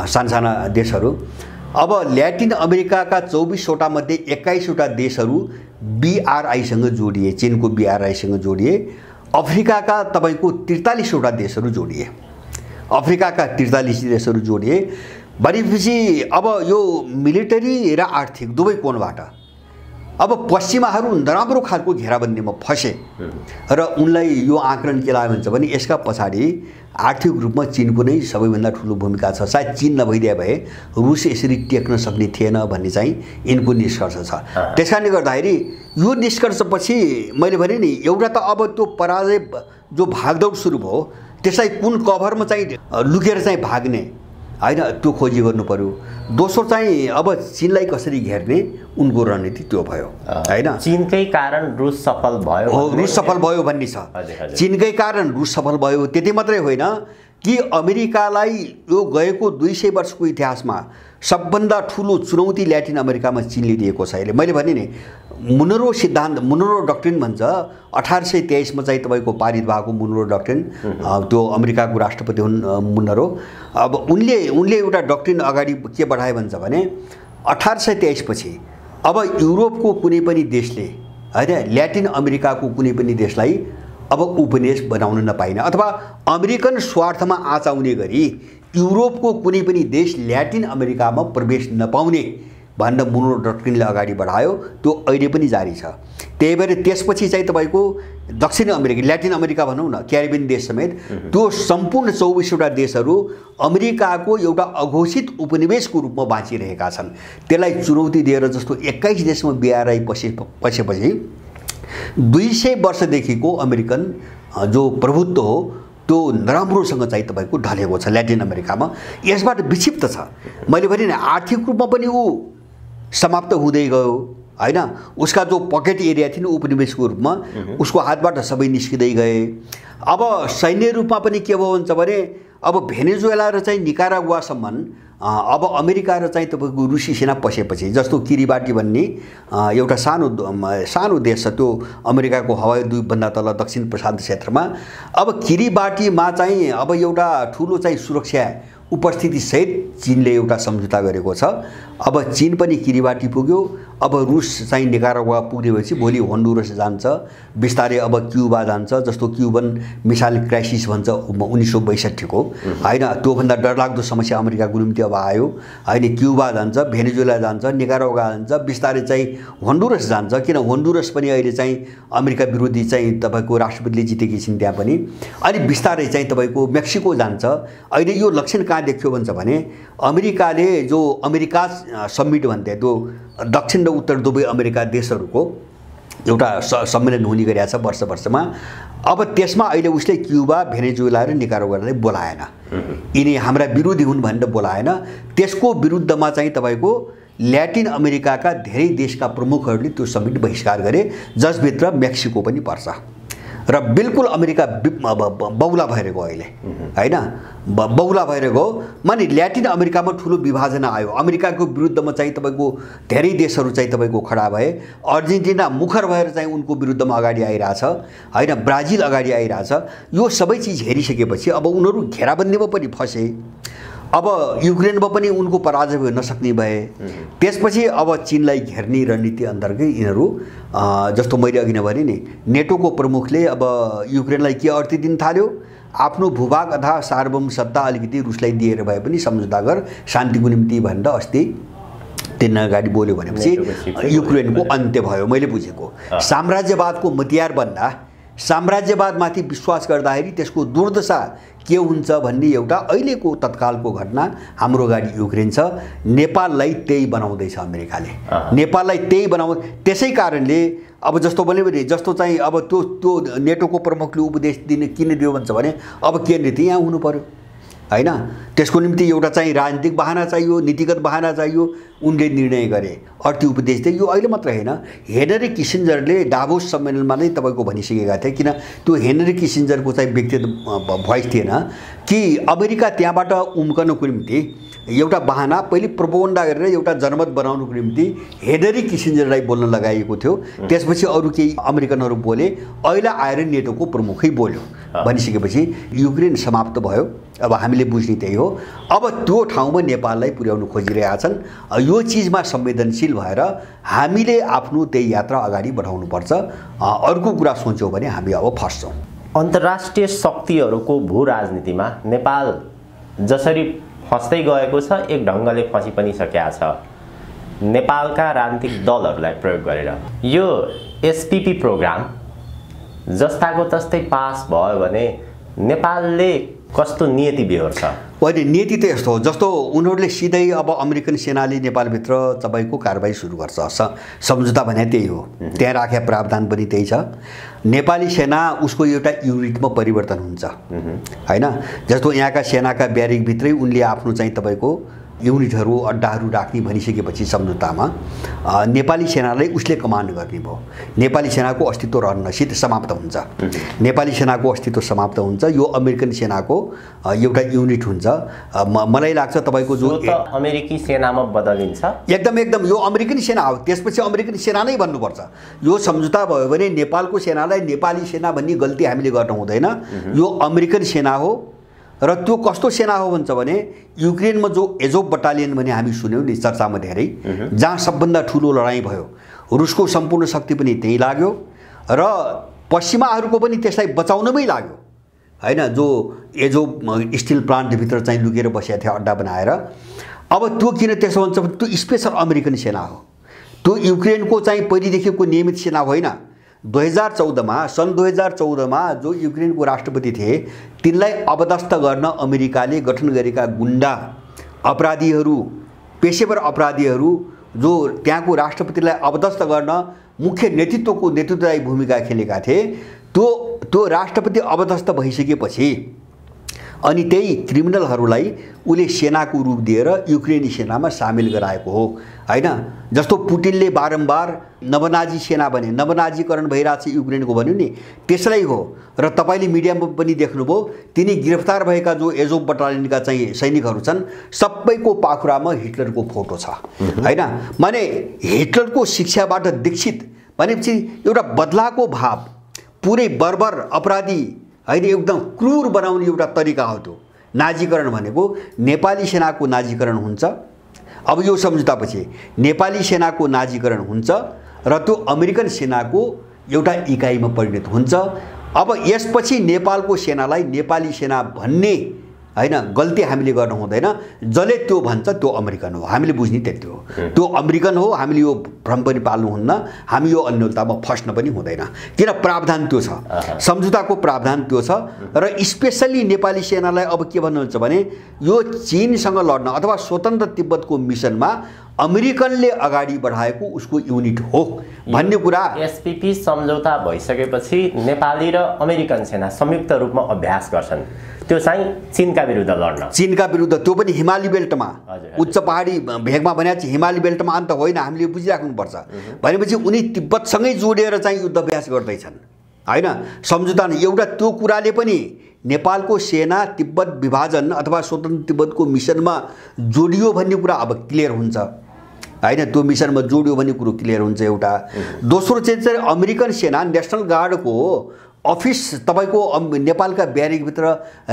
साना देशहरू। अब ल्याटिन अमेरिकाका 24 वटा मध्ये 21 वटा देशहरू बीआरआईसँग जोडिए, चीनको बीआरआईसँग जोडिए। अफ्रिकाका तपाईको 43 वटा देशहरू जोडिए, अफ्रिकाका 43 देशहरू जोडिए। भनेपछि अब यो मिलिटरी र आर्थिक दुवै कोणबाट अब पश्चिमाहरू नराम्रो खालको घेराबन्दीमा फसे र उनलाई यो आकलन के लाग्यो भन्छ भने यसका पछाडि आर्थिक रूपमा चीनको नै सबैभन्दा ठुलो भूमिका छ। सायद चीन नभइदिए भए रुस यसरी टेक्न सक्ने थिएन भन्ने चाहिँ यिनको निष्कर्ष छ। त्यसकारणले गर्दाखेरि यो निष्कर्षपछि मैले भने नि एउटा त अब त्यो पराजय जो भागदौड सुरु भयो त्यसलाई कुन कभरमा चाहिँ लुकेर चाहिँ भाग्ने हैन, त्यो खोजी गर्नु पर्यो। दोस्रो चाहिँ अब चीनलाई कसरी घेर्ने उनको रणनीति त्यो भयो हैन। चीनकै कारण रुस सफल भयो हो, रुस सफल भयो भन्ने छ। चीनकै कारण रुस सफल भयो। त्यति मात्रै होइन कि अमेरिकालाई यो गएको 200 वर्षको इतिहासमा सबभन्दा ठुलो चुनौती ल्याटिन अमेरिकामा चीनले दिएको छ। अहिले मैले भने नि मुनरो सिद्धान्त, मुनरो डक्ट्रिन भन्छ, 1823 मा चाहिँ तपाईको पारित भएको मुनरो डक्ट्रिन, त्यो अमेरिकाको राष्ट्रपति हुन् मुनरो। अब उनले एउटा डक्ट्रिन अगाडि के बढाए भन्छ भने 1823 पछि अब युरोपको कुनै पनि देशले हैन ल्याटिन अमेरिकाको कुनै पनि देशलाई अब उपनिवेश बनाउन नपाइने अथवा अमेरिकन स्वार्थमा आचाउने गरी युरोपको कुनै पनि देश ल्याटिन अमेरिकामा प्रवेश नपाउने भनेर मुनरो डक्ट्रिनले अगाडि बढायो। त्यो अहिले पनि जारी छ। त्यही भएर त्यसपछि चाहिँ तपाईको दक्षिण अमेरिका, ल्याटिन अमेरिका भनौँ न, क्यारिबियन देश समेत त्यो सम्पूर्ण 24 वटा देशहरू अमेरिकाको एउटा अघोषित उपनिवेशको रूपमा बाँचिरहेका छन्। त्यसलाई चुनौती दिएर जस्तो 21 देशमा बीआरआई पसेपछि 200 वर्षदेखिको अमेरिकन जो प्रभुत्व हो त्यो नराम्रोसँग चाहिँ तपाईको ढलेको छ ल्याटिन अमेरिकामा। यसबाट विक्षिप्त छ। मैले भने नि आर्थिक रूपमा पनि ऊ समाप्त हुँदै गयो हैन। उसका जो पकेट एरिया थिए उपनिवेशको रूपमा उसको हातबाट सबै निस्किँदै गए। अब सैन्य रूपमा पनि के भयो भन्छ भने अब भेनेजुएला र चाहिँ निकारागुआसम्म अब अमेरिका र चाहिँ तपाईको रुसी सेना पसेपछि, जस्तो किरिबाटी भन्ने एउटा सानो देश छ, त्यो अमेरिकाको हवाई द्वीपभन्दा तल दक्षिण प्रशान्त क्षेत्रमा। अब किरिबाटीमा चाहिँ अब एउटा ठुलो चाहिँ सुरक्षा उपस्थिति सहित चीनले एउटा सम्झौता गरेको छ। अब चीन पनि किरिबाटी पुग्यो। अब रुस चाहिँ निकारागुआ पुगेपछि भोलि होन्डुरस जान्छ, बिस्तारै अब क्युबा जान्छ। जस्तो क्युबन मिसाइल क्राइसिस भन्छ 1962 को हैन, त्योभन्दा डरलाग्दो समस्या अमेरिकाको निम्ति अब आयो हैन। क्युबा जान्छ, भेनेजुएला जान्छ, निकारागुआ जान्छ, बिस्तारै चाहिँ होन्डुरस जान्छ। किन होन्डुरस पनि अहिले चाहिँ अमेरिका विरोधी चाहिँ तपाईको राष्ट्रपतिले जितेकी छिन् त्यहाँ पनि। अनि बिस्तारै चाहिँ तपाईको मेक्सिको जान्छ। अहिले यो लक्षण कहाँ देखियो भन्छ भने अमेरिकाले जो अमेरिका समिट भन्थे, त्यो दक्षिण र उत्तर दुवै अमेरिका देशहरूको एउटा सम्मेलन हुने गरेको छ वर्षमा। अब त्यसमा अहिले उसले क्युबा, भेनेजुएला र निकारागुआलाई बोलाएन। यिनी हाम्रा विरोधी हुन् भनेर बोलाएन। त्यसको विरुद्धमा चाहिँ तपाईको ल्याटिन अमेरिकाका धेरै देशका प्रमुखहरूले त्यो समिट बहिष्कार गरे, जसभित्र मेक्सिको पनि पर्छ। र बिल्कुल अमेरिका बौला भएर गयो अहिले, हैन? बौला भएर गयो। माने ल्याटिन अमेरिकामा ठुलो विभाजन आयो। अमेरिकाको विरुद्धमा चाहिँ तपाईँको धेरै देशहरू चाहिँ तपाईँको खडा भए। अर्जेन्टिना मुखर भएर चाहिँ उनको विरुद्धमा अगाडि आइरहेछ, हैन? ब्राजिल अगाडि आइरहेछ। यो सबै चिज हेरिसकेपछि अब उनीहरू घेराबन्दीमा पनि फसे। अब युक्रेनमा पनि उनको पराजय हुन नसक्ने भए। त्यसपछि अब चीनलाई घेर्ने रणनीति अन्तर्गत यिनीहरू जस्तो मैले अघि नै भने नि, नेटोको प्रमुखले अब युक्रेनलाई के अर्थी दिन थाल्यो, आफ्नो भूभाग अथवा सार्वभौम सत्ता अलिकति रुसलाई दिएर भए पनि सम्झौता गर शान्तिको निम्ति भनेर अस्ति 3 दिन अगाडि बोल्यो भनेपछि युक्रेनको अन्त्य भयो मैले बुझेको। साम्राज्यवादको मतियार बन्दा साम्राज्यवादमाथि विश्वास गर्दाखेरि त्यसको दुर्दशा के हुन्छ भन्ने एउटा अहिलेको तत्कालको घटना हाम्रो अगाडि युक्रेन छ। नेपाललाई त्यही बनाउँदैछ अमेरिकाले, नेपाललाई त्यही त्यसै कारणले अब जस्तो भने जस्तो चाहिँ अब त्यो नेटोको प्रमुखले उपदेश दिने किन दियो भन्छ भने अब केन्द्र त यहाँ हुनु पर्यो, हैन? त्यसको निम्ति एउटा चाहिँ राजनीतिक बहाना चाहियो, नीतिगत बहाना चाहियो। उनले निर्णय गरे अर्थी उपदेश दिए। यो अहिले मात्र हैन, हेनरी किसिन्जरले डाभोस सम्मेलनमा नै तपाईँको भनिसकेका थिए। किन त्यो हेनरी किसिन्जरको चाहिँ व्यक्तिगत भोइस थिएन कि अमेरिका त्यहाँबाट उम्कनको निम्ति एउटा बहाना पहिले प्रोपोगन्डा गरेर एउटा जनमत बनाउनको निम्ति हेनरी किसिन्जरलाई बोल्न लगाइएको थियो। त्यसपछि अरू केही अमेरिकनहरू बोले, अहिले आएर नेटोको प्रमुखै बोल्यो भनिसकेपछि युक्रेन समाप्त भयो। अब हामीले बुझ्ने त्यही हो। अब त्यो ठाउँमा नेपाललाई पुर्याउन खोजिरहेका छन्। यो चिजमा संवेदनशील भएर हामीले आफ्नो त्यही यात्रा अगाडि बढाउनुपर्छ। अर्को कुरा सोच्यौँ भने हामी अब फस्छौँ। अन्तर्राष्ट्रिय शक्तिहरूको भू राजनीतिमा नेपाल जसरी फस्दै गएको छ, एक ढङ्गले फसी पनि सकेका छ नेपालका राजनीतिक दलहरूलाई प्रयोग गरेर। यो एसपीपी प्रोग्राम जस्ताको तस्तै पास भयो भने नेपालले कस्तो नियति बेहोर्छ? अहिले नियति त यस्तो हो जस्तो उनीहरूले सिधै अब अमेरिकन सेनाले नेपालभित्र तपाईँको कारबाही सुरु गर्छ। सम्झौता भने त्यही हो, त्यहाँ राखेका प्रावधान पनि त्यही छ। नेपाली सेना उसको एउटा युनिटमा परिवर्तन हुन्छ, हैन? जस्तो यहाँका सेनाका ब्यारेकभित्रै उनले आफ्नो चाहिँ तपाईँको युनिटहरू अड्डाहरू राख्ने भनिसकेपछि सम्झौतामा नेपाली सेनालाई उसले कमान्ड गर्ने भयो। नेपाली सेनाको अस्तित्व रहन्न, समाप्त हुन्छ। नेपाली सेनाको अस्तित्व समाप्त हुन्छ। यो अमेरिकन सेनाको एउटा युनिट हुन्छ। मलाई लाग्छ तपाईँको जो अमेरिकी सेनामा बदलिन्छ, एकदम यो अमेरिकन सेना हो। त्यसपछि अमेरिकन सेना नै भन्नुपर्छ। यो सम्झौता भयो भने नेपालको सेनालाई नेपाली सेना भन्ने गल्ती हामीले गर्न हुँदैन। यो अमेरिकन सेना हो। र त्यो कस्तो सेना हो भन्छ भने युक्रेनमा जो एजोभ बटालियन भने हामी सुन्यौँ नि चर्चामा धेरै, जहाँ सबभन्दा ठुलो लडाइँ भयो, रुसको सम्पूर्ण शक्ति पनि त्यहीँ लाग्यो र पश्चिमाहरूको पनि त्यसलाई बचाउनमै लाग्यो, हैन? जो एजोभ स्टिल प्लान्टभित्र चाहिँ लुकेर बसेका थिए अड्डा बनाएर। अब त्यो किन त्यसो भन्छ भने त्यो स्पेसल अमेरिकन सेना हो। त्यो युक्रेनको चाहिँ पहिलेदेखिको नियमित सेना होइन। 2014 सन् 2014 जो युक्रेनको राष्ट्रपति थिए तिनलाई अपदस्थ गर्न अमेरिकाले गठन गरेका गुण्डा अपराधीहरू, पेशेवर अपराधीहरू जो त्यहाँको राष्ट्रपतिलाई अपदस्थ गर्न मुख्य नेतृत्वदायी भूमिका खेलेका थिए, त्यो राष्ट्रपति अपदस्थ भइसकेपछि अनि त्यही क्रिमिनलहरूलाई उसले सेनाको रूप दिएर युक्रेनी सेनामा सामेल गराएको हो, हैन? जस्तो पुटिनले बारम्बार नवनाजी सेना भने, नवनाजीकरण भइरहेको छ युक्रेनको भन्यो नि, त्यसलाई हो। र तपाईँले मिडियामा पनि देख्नुभयो तिनी गिरफ्तार भएका जो एजोभ बटालियनका चाहिँ सैनिकहरू छन् सबैको पाखुरामा हिटलरको फोटो छ, हैन? माने हिटलरको शिक्षाबाट दीक्षित भनेपछि एउटा बदलाको भाव, पुरै बर्बर अपराधी हैन एकदम क्रूर बनाउने एउटा तरिका हो। त्यो नाजीकरण भनेको नेपाली सेनाको नाजीकरण हुन्छ। अब यो सम्झौतापछि नेपाली सेनाको नाजीकरण हुन्छ र त्यो अमेरिकन सेनाको एउटा इकाइमा परिणत हुन्छ। अब यसपछि नेपालको सेनालाई नेपाली सेना भन्ने हैन गल्ती हामीले गर्न हुँदैन। जसले त्यो भन्छ त्यो अमेरिकन हो, हामीले बुझ्ने त्यति हो। त्यो अमेरिकन हो, हामीले यो भ्रम पनि पाल्नुहुन्न, हामी यो अन्यलतामा फस्न पनि हुँदैन। किन प्रावधान त्यो छ, सम्झौताको प्रावधान त्यो छ। र स्पेसली नेपाली सेनालाई अब के भन्नुहुन्छ भने यो चीनसँग लड्न अथवा स्वतन्त्र तिब्बतको मिसनमा अमेरिकनले अगाडि बढाएको उसको युनिट हो भन्ने कुरा। एसपीपी सम्झौता भइसकेपछि नेपाली र अमेरिकन सेना संयुक्त रूपमा अभ्यास गर्छन्, त्यो चाहिँ चीनका विरुद्ध लड्न। चीनका विरुद्ध, त्यो पनि हिमाली बेल्टमा, उच्च पहाडी भेगमा भने चाहिँ हिमाली बेल्टमा अन्त होइन, हामीले बुझिराख्नुपर्छ। भनेपछि उनी तिब्बतसँगै जोडेर चाहिँ युद्ध अभ्यास गर्दैछन् होइन, सम्झौता। एउटा त्यो कुराले पनि नेपालको सेना तिब्बत विभाजन अथवा स्वतन्त्र तिब्बतको मिसनमा जोडियो भन्ने कुरा अब क्लियर हुन्छ होइन, त्यो मिसनमा जोडियो भन्ने कुरो क्लियर हुन्छ एउटा। दोस्रो चाहिँ अमेरिकन सेना नेसनल गार्डको अफिस तपाईँको नेपालका ब्यारेकभित्र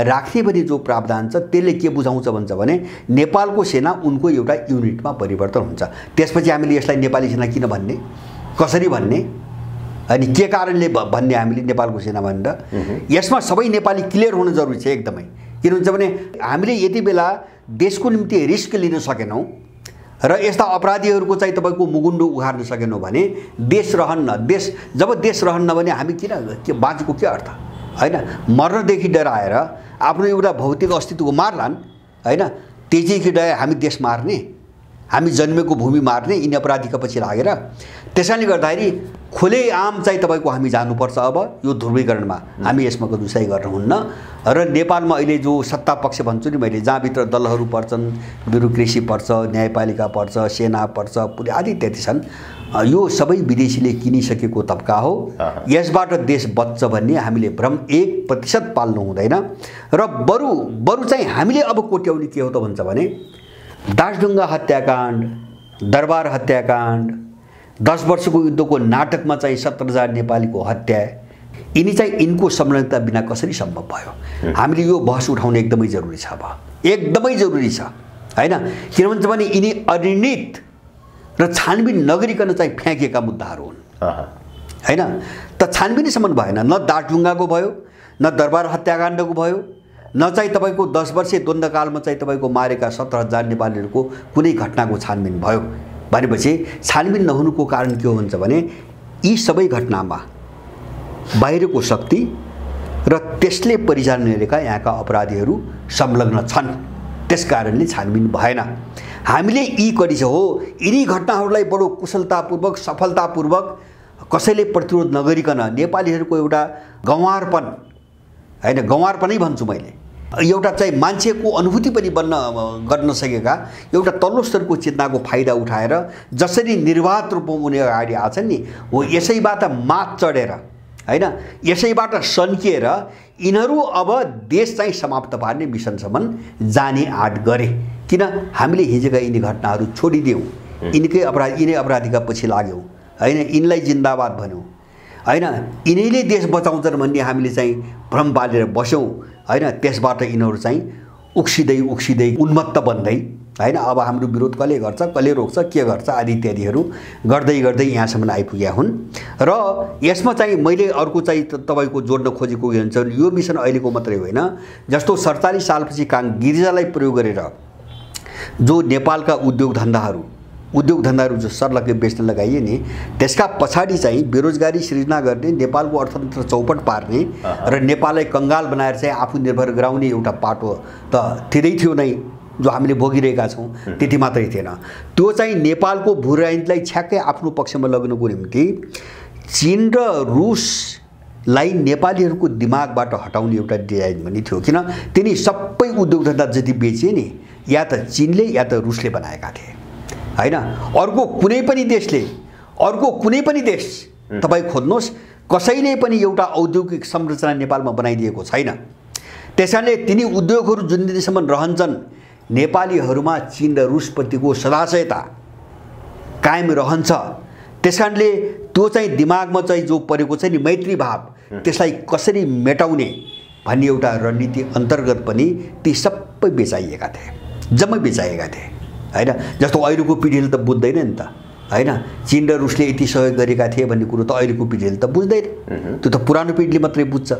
राख्ने भन्ने जो प्रावधान छ त्यसले के बुझाउँछ भन्छ भने नेपालको सेना उनको एउटा युनिटमा परिवर्तन हुन्छ। त्यसपछि हामीले यसलाई नेपाली सेना किन भन्ने, कसरी भन्ने अनि के कारणले भन्ने हामीले नेपालको सेना भनेर यसमा सबै नेपाली क्लियर हुन जरुरी छ एकदमै। किन हुन्छ भने हामीले यति बेला देशको निम्ति रिस्क लिन सकेनौँ र यस्ता अपराधीहरूको चाहिँ तपाईँको मुगुन्डो उघार्न सकेनौँ भने देश रहन्न। जब देश रहन्न भने हामी के बाँचेको के अर्थ होइन। मर्नदेखि डराएर आफ्नो एउटा भौतिक अस्तित्वको मार्लान् होइन, त्यसैदेखि डराएर हामी देश मार्ने, हामी जन्मेको भूमि मार्ने यिनी अपराधीका पछि लागेर। त्यसैले गर्दाखेरि खुलेआम चाहिँ तपाईँको हामी जानुपर्छ। अब यो ध्रुवीकरणमा हामी यसमा दुसाइ गर्नुहुन्न। र नेपालमा अहिले जो सत्ता पक्ष भन्छु नि मैले, जहाँभित्र दलहरू पर्छन्, ब्युरोक्रेसी पर्छ, न्यायपालिका पर्छ, सेना पर्छ, पुरै आदि इत्यादि छन्, यो सबै विदेशीले किनिसकेको तबका हो। यसबाट देश बच्छ भन्ने हामीले भ्रम 1% पाल्नु हुँदैन। र बरु चाहिँ हामीले अब कोट्याउने के हो त भन्छ भने दासढुङ्गा हत्याकाण्ड, दरबार हत्याकाण्ड, 10 वर्षको युद्धको नाटकमा चाहिँ 70,000 नेपालीको हत्या, यिनी चाहिँ यिनको संलग्नता बिना कसरी सम्भव भयो। हामीले यो बहस उठाउन एकदमै जरुरी छ, अब एकदमै जरुरी छ होइन। किन भन्छ भने यिनी अनिर्णित र छानबिन नगरिकन चाहिँ फ्याँकेका मुद्दाहरू हुन् होइन। त छानबिनसम्म भएन, न दासढुङ्गाको भयो, न दरबार हत्याकाण्डको भयो, न चाहिँ तपाईँको 10 वर्षीय द्वन्द्वकालमा चाहिँ तपाईँको मारेका 17,000 नेपालीहरूको कुनै घटनाको छानबिन भयो भनेपछि छानबिन नहुनुको कारण के हो भन्छ भने यी सबै घटनामा बाहिरको शक्ति र त्यसले परिचालन गरेका यहाँका अपराधीहरू संलग्न छन्। त्यसकारणले छानबिन भएन। हामीले यी कडी हो यिनी घटनाहरूलाई बडो कुशलतापूर्वक सफलतापूर्वक कसैले प्रतिरोध नगरिकन नेपालीहरूको एउटा गँवारपन होइन, गँवारपनै भन्छु मैले, एउटा चाहिँ मान्छेको अनुभूति पनि गर्न सकेका एउटा तल्लो स्तरको चेतनाको फाइदा उठाएर जसरी निर्वाध रूपमा उनी अगाडि आछन् नि, हो यसैबाट मात चढेर होइन, यसैबाट सन्किएर यिनीहरू अब देश चाहिँ समाप्त पार्ने मिसनसम्म जाने आँट गरे। किन हामीले हिजोका यिनी घटनाहरू छोडिदियौँ, यिनै अपराधीका पछि लाग्यौँ होइन, यिनलाई जिन्दाबाद भन्यौँ होइन, यिनैले देश बचाउँछन् भन्ने हामीले चाहिँ भ्रम पालेर बस्यौँ होइन। त्यसबाट यिनीहरू चाहिँ उक्सिँदै उन्मत्त बन्दै होइन, अब हाम्रो विरोध कसले गर्छ, कसले रोक्छ, के गर्छ आदि इत्यादिहरू गर्दै यहाँसम्म आइपुगेका हुन्। र यसमा चाहिँ मैले अर्को चाहिँ तपाईँको जोड्न खोजेको के हुन्छ, यो मिसन अहिलेको मात्रै होइन, जस्तो 47 सालपछि गिरिजालाई प्रयोग गरेर जो नेपालका उद्योग धन्दाहरू जो सर्लक्कै बेच्न लगाइए नि, त्यसका पछाडि चाहिँ बेरोजगारी सृजना गर्ने, नेपालको अर्थतन्त्र चौपट पार्ने र नेपाललाई कङ्गाल बनाएर चाहिँ आफू निर्भर गराउने एउटा पाटो त थिँदै थियो नै, जो हामीले भोगिरहेका छौँ। त्यति मात्रै थिएन, त्यो चाहिँ नेपालको भूराजनीतिलाई छ्याक्कै आफ्नो पक्षमा लग्नको निम्ति चीन र रुसलाई नेपालीहरूको दिमागबाट हटाउने एउटा डिजाइन पनि थियो। किन तिनी सबै उद्योग धन्दा जति बेचे नि या त चीनले या त रुसले बनाएका थिए होइन। अर्को कुनै पनि देश तपाईँ खोज्नुहोस्, कसैले पनि एउटा औद्योगिक संरचना नेपालमा बनाइदिएको छैन। त्यसैले तिनी उद्योगहरू जुन दिनसम्म रहन्छन्, नेपालीहरूमा चीन र रुसप्रतिको सदाशयता कायम रहन्छ। त्यसकारणले त्यो चाहिँ दिमागमा चाहिँ जो परेको छ नि मैत्री भाव, त्यसलाई कसरी मेटाउने भन्ने एउटा रणनीति अन्तर्गत पनि ती सबै बेचाइएका थिए, जम्मै बेचाइएका थिए होइन। जस्तो अहिलेको पिँढीले त बुझ्दैन नि त होइन, चीन र रुसले यति सहयोग गरेका थिए भन्ने कुरो त अहिलेको पिँढीले त बुझ्दैन, त्यो त पुरानो पिँढीले मात्रै बुझ्छ।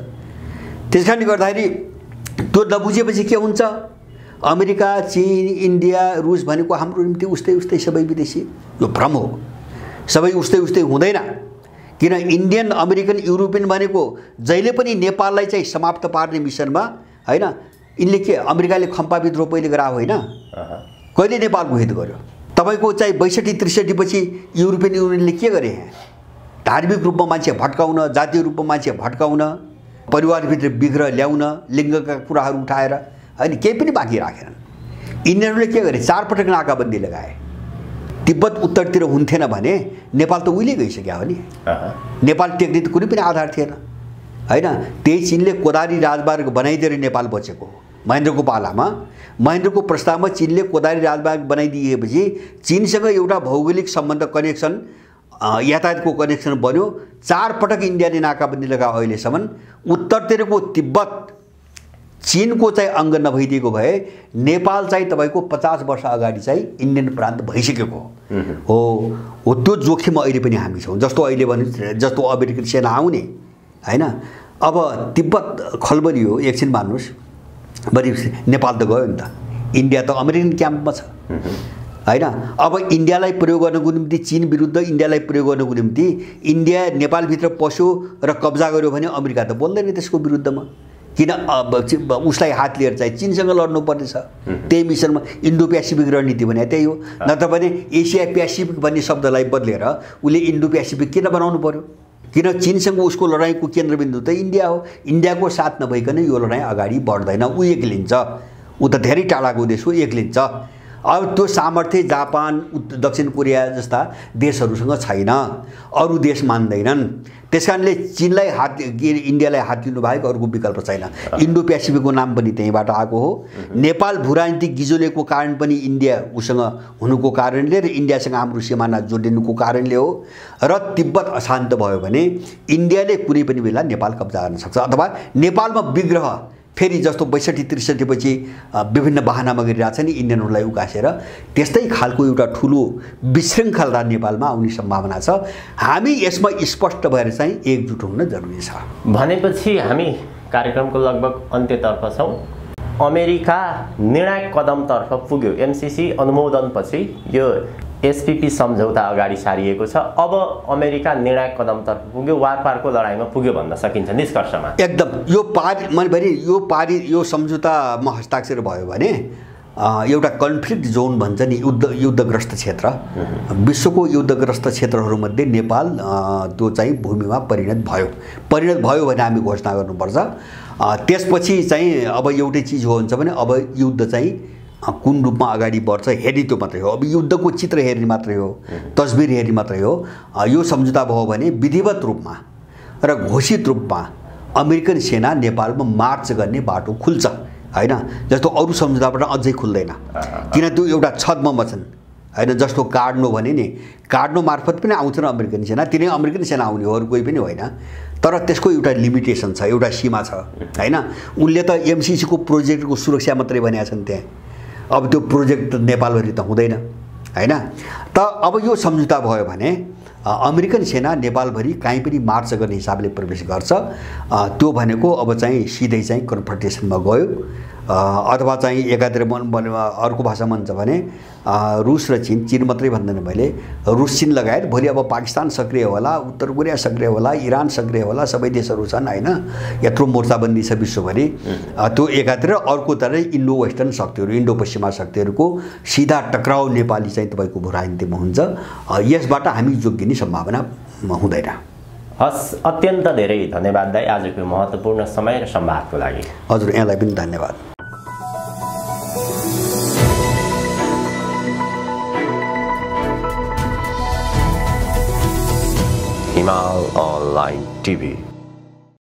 त्यसकारणले गर्दाखेरि त्यो नबुझेपछि के हुन्छ, अमेरिका, चीन, इन्डिया, रुस भनेको हाम्रो निम्ति उस्तै सबै विदेशी, यो भ्रम हो। सबै उस्तै हुँदैन। किन इन्डियन, अमेरिकन, युरोपियन भनेको जहिले पनि नेपाललाई चाहिँ समाप्त पार्ने मिसनमा होइन। यिनले के अमेरिकाले खम्पा विद्रोह पहिले गरायो होइन, कहिले नेपालको हित गर्यो तपाईको चाहिँ 62-63 पछि युरोपियन युनियनले के गरे? धार्मिक रूपमा मान्छे भट्काउन, जातीय रूपमा मान्छे भट्काउन, परिवारभित्र विग्रह ल्याउन, लिङ्गका कुराहरू उठाएर हैन केही पनि बाँकी राखेनन्। यिनीहरूले के गरे? 4 पटक नाकाबन्दी लगाए। तिब्बत उत्तरतिर हुन्थेन भने नेपाल त उहिले गइसक्यो हो नि। नेपाल टेक्ने त कुनै पनि आधार थिएन हैन। त्यही चीनले कोदारी राजमार्ग बनाइदिएर नेपाल बचेको हो। महेन्द्रको पालामा, महेन्द्रको प्रस्तावमा चीनले कोदारी राजमार्ग बनाइदिएपछि चीनसँग एउटा भौगोलिक सम्बन्ध, कनेक्सन, यातायातको कनेक्सन बन्यो। 4 पटक इन्डियाले नाकाबन्दी लगायो। अहिलेसम्म उत्तरतिरको तिब्बत चीनको चाहिँ अङ्ग नभइदिएको भए नेपाल चाहिँ तपाईको 50 वर्ष अगाडि चाहिँ इन्डियन प्रान्त भइसकेको हो। त्यो जोखिममा अहिले पनि हामी छौँ। जस्तो अहिले भने जस्तो अमेरिकन सेना आउने हैन। अब तिब्बत खलबलियो, एकछिन मान्नुहोस्, बरी नेपाल त गयो नि त। इन्डिया त अमेरिकन क्याम्पमा छ हैन। अब इन्डियालाई प्रयोग गर्नको निम्ति, चीन विरुद्ध इन्डियालाई प्रयोग गर्नको निम्ति इन्डिया नेपालभित्र पस्यो र कब्जा गर्यो भने अमेरिका त बोल्दैन त्यसको विरुद्धमा। किन उसलाई हात लिएर चाहिँ चीनसँग लड्नुपर्ने छ। त्यही मिसनमा इन्डो पेसिफिक रणनीति भने त्यही हो। नत्र भने एसिया पेसिफिक भन्ने शब्दलाई बदलेर उसले इन्डो पेसिफिक किन बनाउनु पर्यो? किन चीनसँग उसको लडाइँको केन्द्रबिन्दु त इन्डिया हो। इन्डियाको साथ नभइकन यो लडाइँ अगाडि बढ्दैन। ऊ एक्लिन्छ। ऊ त धेरै टाढाको देश हो, एक्लिन्छ। अब त्यो सामर्थ्य जापान, दक्षिण कोरिया जस्ता देशहरूसँग छैन। अरू देश मान्दैनन्। त्यसकारणले चीनलाई हात, इन्डियालाई हात दिनु बाहेक अरूको विकल्प छैन। इन्डो पेसिफिकको नाम पनि त्यहीँबाट आएको हो। नेपाल भूराजनीतिक गिजोलेको कारण पनि इन्डिया उसँग हुनुको कारणले र इन्डियासँग हाम्रो सिमाना जोडिनुको कारणले हो। र तिब्बत अशान्त भयो भने इन्डियाले कुनै पनि बेला नेपाल कब्जा गर्न सक्छ, अथवा नेपालमा विग्रह फेरि जस्तो 62-63 पछि विभिन्न बहानामा गरिरहेछ नि इन्डियनहरूलाई उकासेर, त्यस्तै खालको एउटा ठुलो विशृङ्खलता नेपालमा आउने सम्भावना छ। हामी यसमा स्पष्ट भएर चाहिँ एकजुट हुन जरुरी छ। भनेपछि हामी कार्यक्रमको लगभग अन्त्यतर्फ छौँ। अमेरिका निर्णायक कदमतर्फ पुग्यो। एमसीसी अनुमोदनपछि यो एसपीपी सम्झौता अगाडि सारिएको छ। अब अमेरिका निर्णायक कदमतर्फ पुग्यो, वारपारको लडाइँमा पुग्यो भन्न सकिन्छ निष्कर्षमा। एकदम यो सम्झौतामा हस्ताक्षर भयो भने एउटा कन्फ्लिक्ट जोन भन्छ नि, युद्धग्रस्त क्षेत्र, विश्वको युद्धग्रस्त क्षेत्रहरूमध्ये नेपाल त्यो चाहिँ भूमिमा परिणत भयो भने हामी घोषणा गर्नुपर्छ। त्यसपछि चाहिँ अब एउटै चिज हो हुन्छ भने अब युद्ध चाहिँ कुन रूपमा अगाडि बढ्छ हेर्ने त्यो मात्रै हो। अब युद्धको चित्र हेर्ने मात्रै हो, तस्बिर हेर्ने मात्रै हो। यो सम्झौता भयो भने विधिवत रूपमा र घोषित रूपमा अमेरिकन सेना नेपालमा मार्च गर्ने बाटो खुल्छ हैन। जस्तो अरू सम्झौताबाट अझै खुल्दैन, किन त्यो एउटा छद्ममा छन् हैन। जस्तो कार्डनो भने नि, कार्डनो मार्फत पनि आउँछ न अमेरिकन सेना, तिनै अमेरिकन सेना आउने हो, अरू कोही पनि होइन। तर त्यसको एउटा लिमिटेसन छ, एउटा सीमा छ हैन। उनले त एमसीसीको प्रोजेक्टको सुरक्षा मात्रै भनेका छन् त्यहाँ। अब त्यो प्रोजेक्ट नेपालभरि त हुँदैन हैन। त अब यो सम्झौता भयो भने अमेरिकन सेना नेपालभरि कहीँ पनि मार्च गर्ने हिसाबले प्रवेश गर्छ। त्यो भनेको अब चाहिँ सिधै चाहिँ कन्फ्रन्टेसनमा गयो, अथवा चाहिँ एकातिर अर्को भाषामा भन्छ भने रुस र चीन मात्रै भन्दैन मैले, रुस चीन लगायत भोलि अब पाकिस्तान सक्रिय होला, उत्तर कोरिया सक्रिय होला, इरान सक्रिय होला, सबै देशहरू छन् हैन। यत्रो मोर्चाबन्दी छ विश्वभरि। त्यो एकातिर, अर्कोतिर इन्डो वेस्टर्न शक्तिहरू, इन्डो पश्चिमा शक्तिहरूको सिधा टक्राउ नेपाली चाहिँ तपाईँको भूराजनीतिमा हुन्छ। यसबाट हामी जोगिने सम्भावना हुँदैन। हस्, अत्यन्त धेरै धन्यवाद दाइ आजको महत्त्वपूर्ण समय र संवादको लागि। हजुर, यहाँलाई पनि धन्यवाद। हिमाल अनलाइन टिभी।